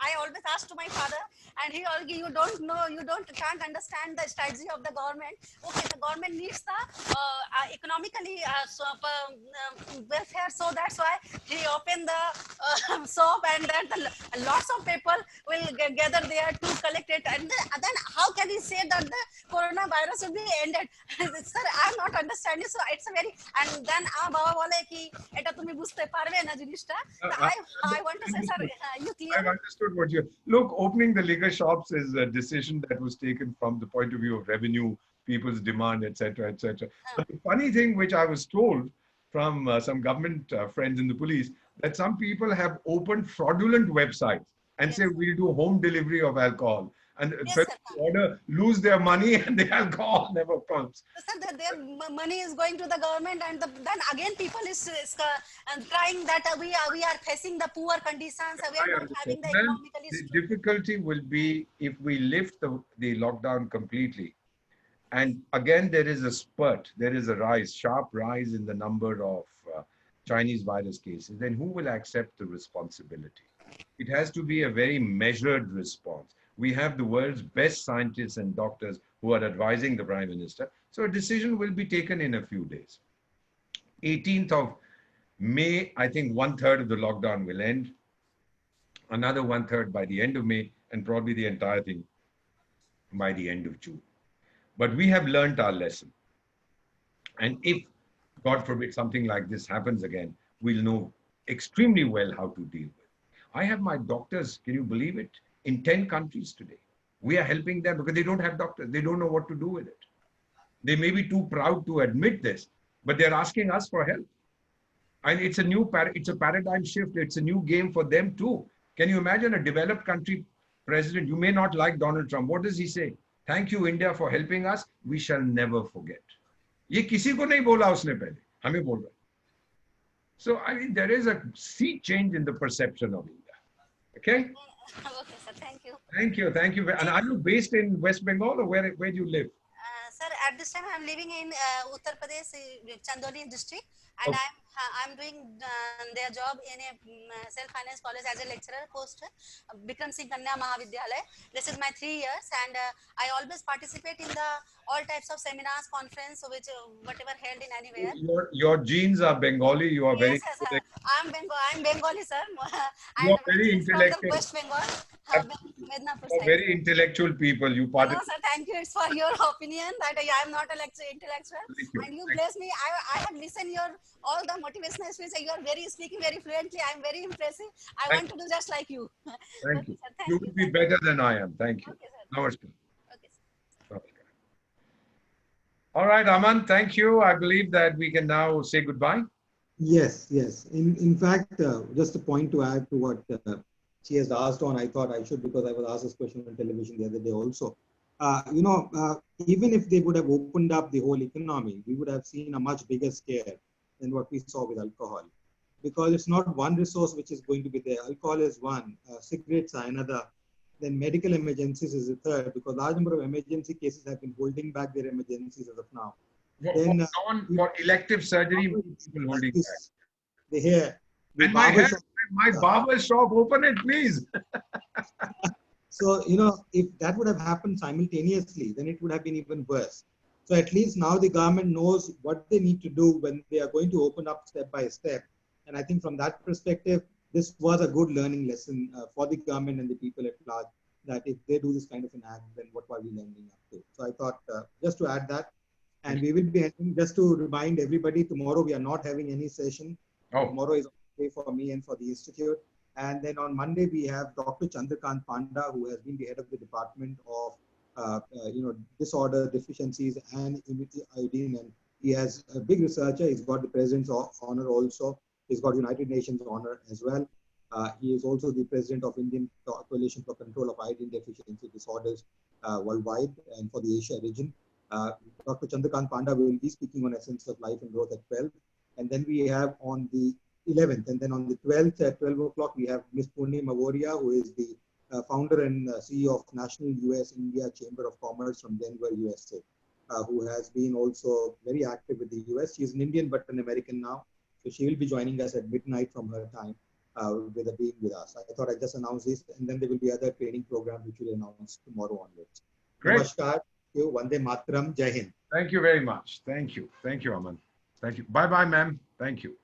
I always ask to my father, and he always, you can't understand the strategy of the government. Okay, the government needs the economically welfare, so that's why he opened the shop, and then lots of people will gather there to collect it, and then how can he say that the coronavirus will be ended? Sir, I'm not understanding. So it's a very, and then baba bole ki eta tumi bujhte parbe na jinishta. I want to say, sir, you clear. I've understood what you look. Opening the liquor shops is a decision that was taken from the point of view of revenue, people's demand, etc., etc. But the funny thing, which I was told, from some government friends in the police that some people have opened fraudulent websites and say, Yes. we'll do home delivery of alcohol. And Yes, sir. order lose their money and the alcohol never comes. So, sir, their money is going to the government, and then again people is crying that we are facing the poor conditions. We are I not understand. having the Well, economically. the difficulty will be if we lift the lockdown completely. And again, there is a spurt, there is a rise, sharp rise in the number of Chinese virus cases. Then who will accept the responsibility? It has to be a very measured response. We have the world's best scientists and doctors who are advising the Prime Minister. So a decision will be taken in a few days. 18th of May, I think 1/3 of the lockdown will end. Another 1/3 by the end of May, and probably the entire thing by the end of June. But we have learned our lesson. And if, God forbid, something like this happens again, we'll know extremely well how to deal with it. I have my doctors, can you believe it, in 10 countries today. We are helping them because they don't have doctors. They don't know what to do with it. They may be too proud to admit this, but they're asking us for help. And it's a new it's a paradigm shift. It's a new game for them too. Can you imagine a developed country president? You may not like Donald Trump. What does he say? Thank you, India, for helping us. We shall never forget. ये किसी को नहीं बोला उसने पहले, हमें बोल रहा. So I mean, there is a sea change in the perception of India. Okay. Okay, sir. Thank you. Thank you, thank you. And are you based in West Bengal or where do you live? Sir, at this time I'm living in Uttar Pradesh, Chandoli district, and Okay. I'm doing their job in a self-finance college as a lecturer post Bikram Singh Kanya Mahavidyalaya. This is my 3 years, and I always participate in the all types of seminars, conference, which whatever held in anywhere. Your genes are Bengali. You are very. Yes, sir. I'm Bengali, sir. You are And very from the intellectual. West Bengal, Mednapur You are side. very intellectual people. You No, participate. sir, thank you. It's for your opinion that I am not an intellectual. Thank you. And you bless me. I have listened your all the motivational speeches. You are very speaking very fluently. I am very impressive. I want to do just like you. Thank Okay, you. sir, thank You you, will be sir. better than I am. Thank you. Okay, sir. Namaskar. Okay, sir. Namaskar. All right, Aman, thank you. I believe that we can now say goodbye. Yes, yes. In fact, just a point to add to what she has asked on, I thought I should, because I was asked this question on television the other day also. Even if they would have opened up the whole economy, we would have seen a much bigger scare than what we saw with alcohol. Because it's not one resource which is going to be there. Alcohol is one, cigarettes are another, then medical emergencies is a third, because large number of emergency cases have been holding back their emergencies as of now. Then, For elective surgery, people holding back. The hair. The And my barber hair, shop. my barber shop, open it, please. So, if that would have happened simultaneously, then it would have been even worse. So at least now the government knows what they need to do when they are going to open up step by step. And I think from that perspective, this was a good learning lesson for the government and the people at large, that if they do this kind of an act, then what are we ending up to? So I thought just to add that, and we will be ending, just to remind everybody, tomorrow we are not having any session. Oh. Tomorrow is a day for me and for the institute. And then on Monday, we have Dr. Chandrakant Panda, who has been the head of the Department of Disorder, Deficiencies, and Iodine. And he has a big researcher. He's got the President's honor also. He's got United Nations honor as well. He is also the president of Indian Coalition for Control of Iodine Deficiency Disorders worldwide and for the Asia region. Dr. Chandrakant Panda will be speaking on Essence of Life and Growth at 12. And then we have on the 11th, and then on the 12th at 12 o'clock, we have Ms. Purnima Voria, who is the founder and CEO of National US-India Chamber of Commerce from Denver, USA, who has been also very active with the US. She is an Indian, but an American now. So she will be joining us at midnight from her time with being with us. I thought I'd just announce this, and then there will be other training programs which will announce tomorrow onwards. Great. Namaskar. Vande Mataram. Jai Hind. Thank you very much. Thank you. Thank you, Aman. Thank you. Bye-bye, ma'am. Thank you.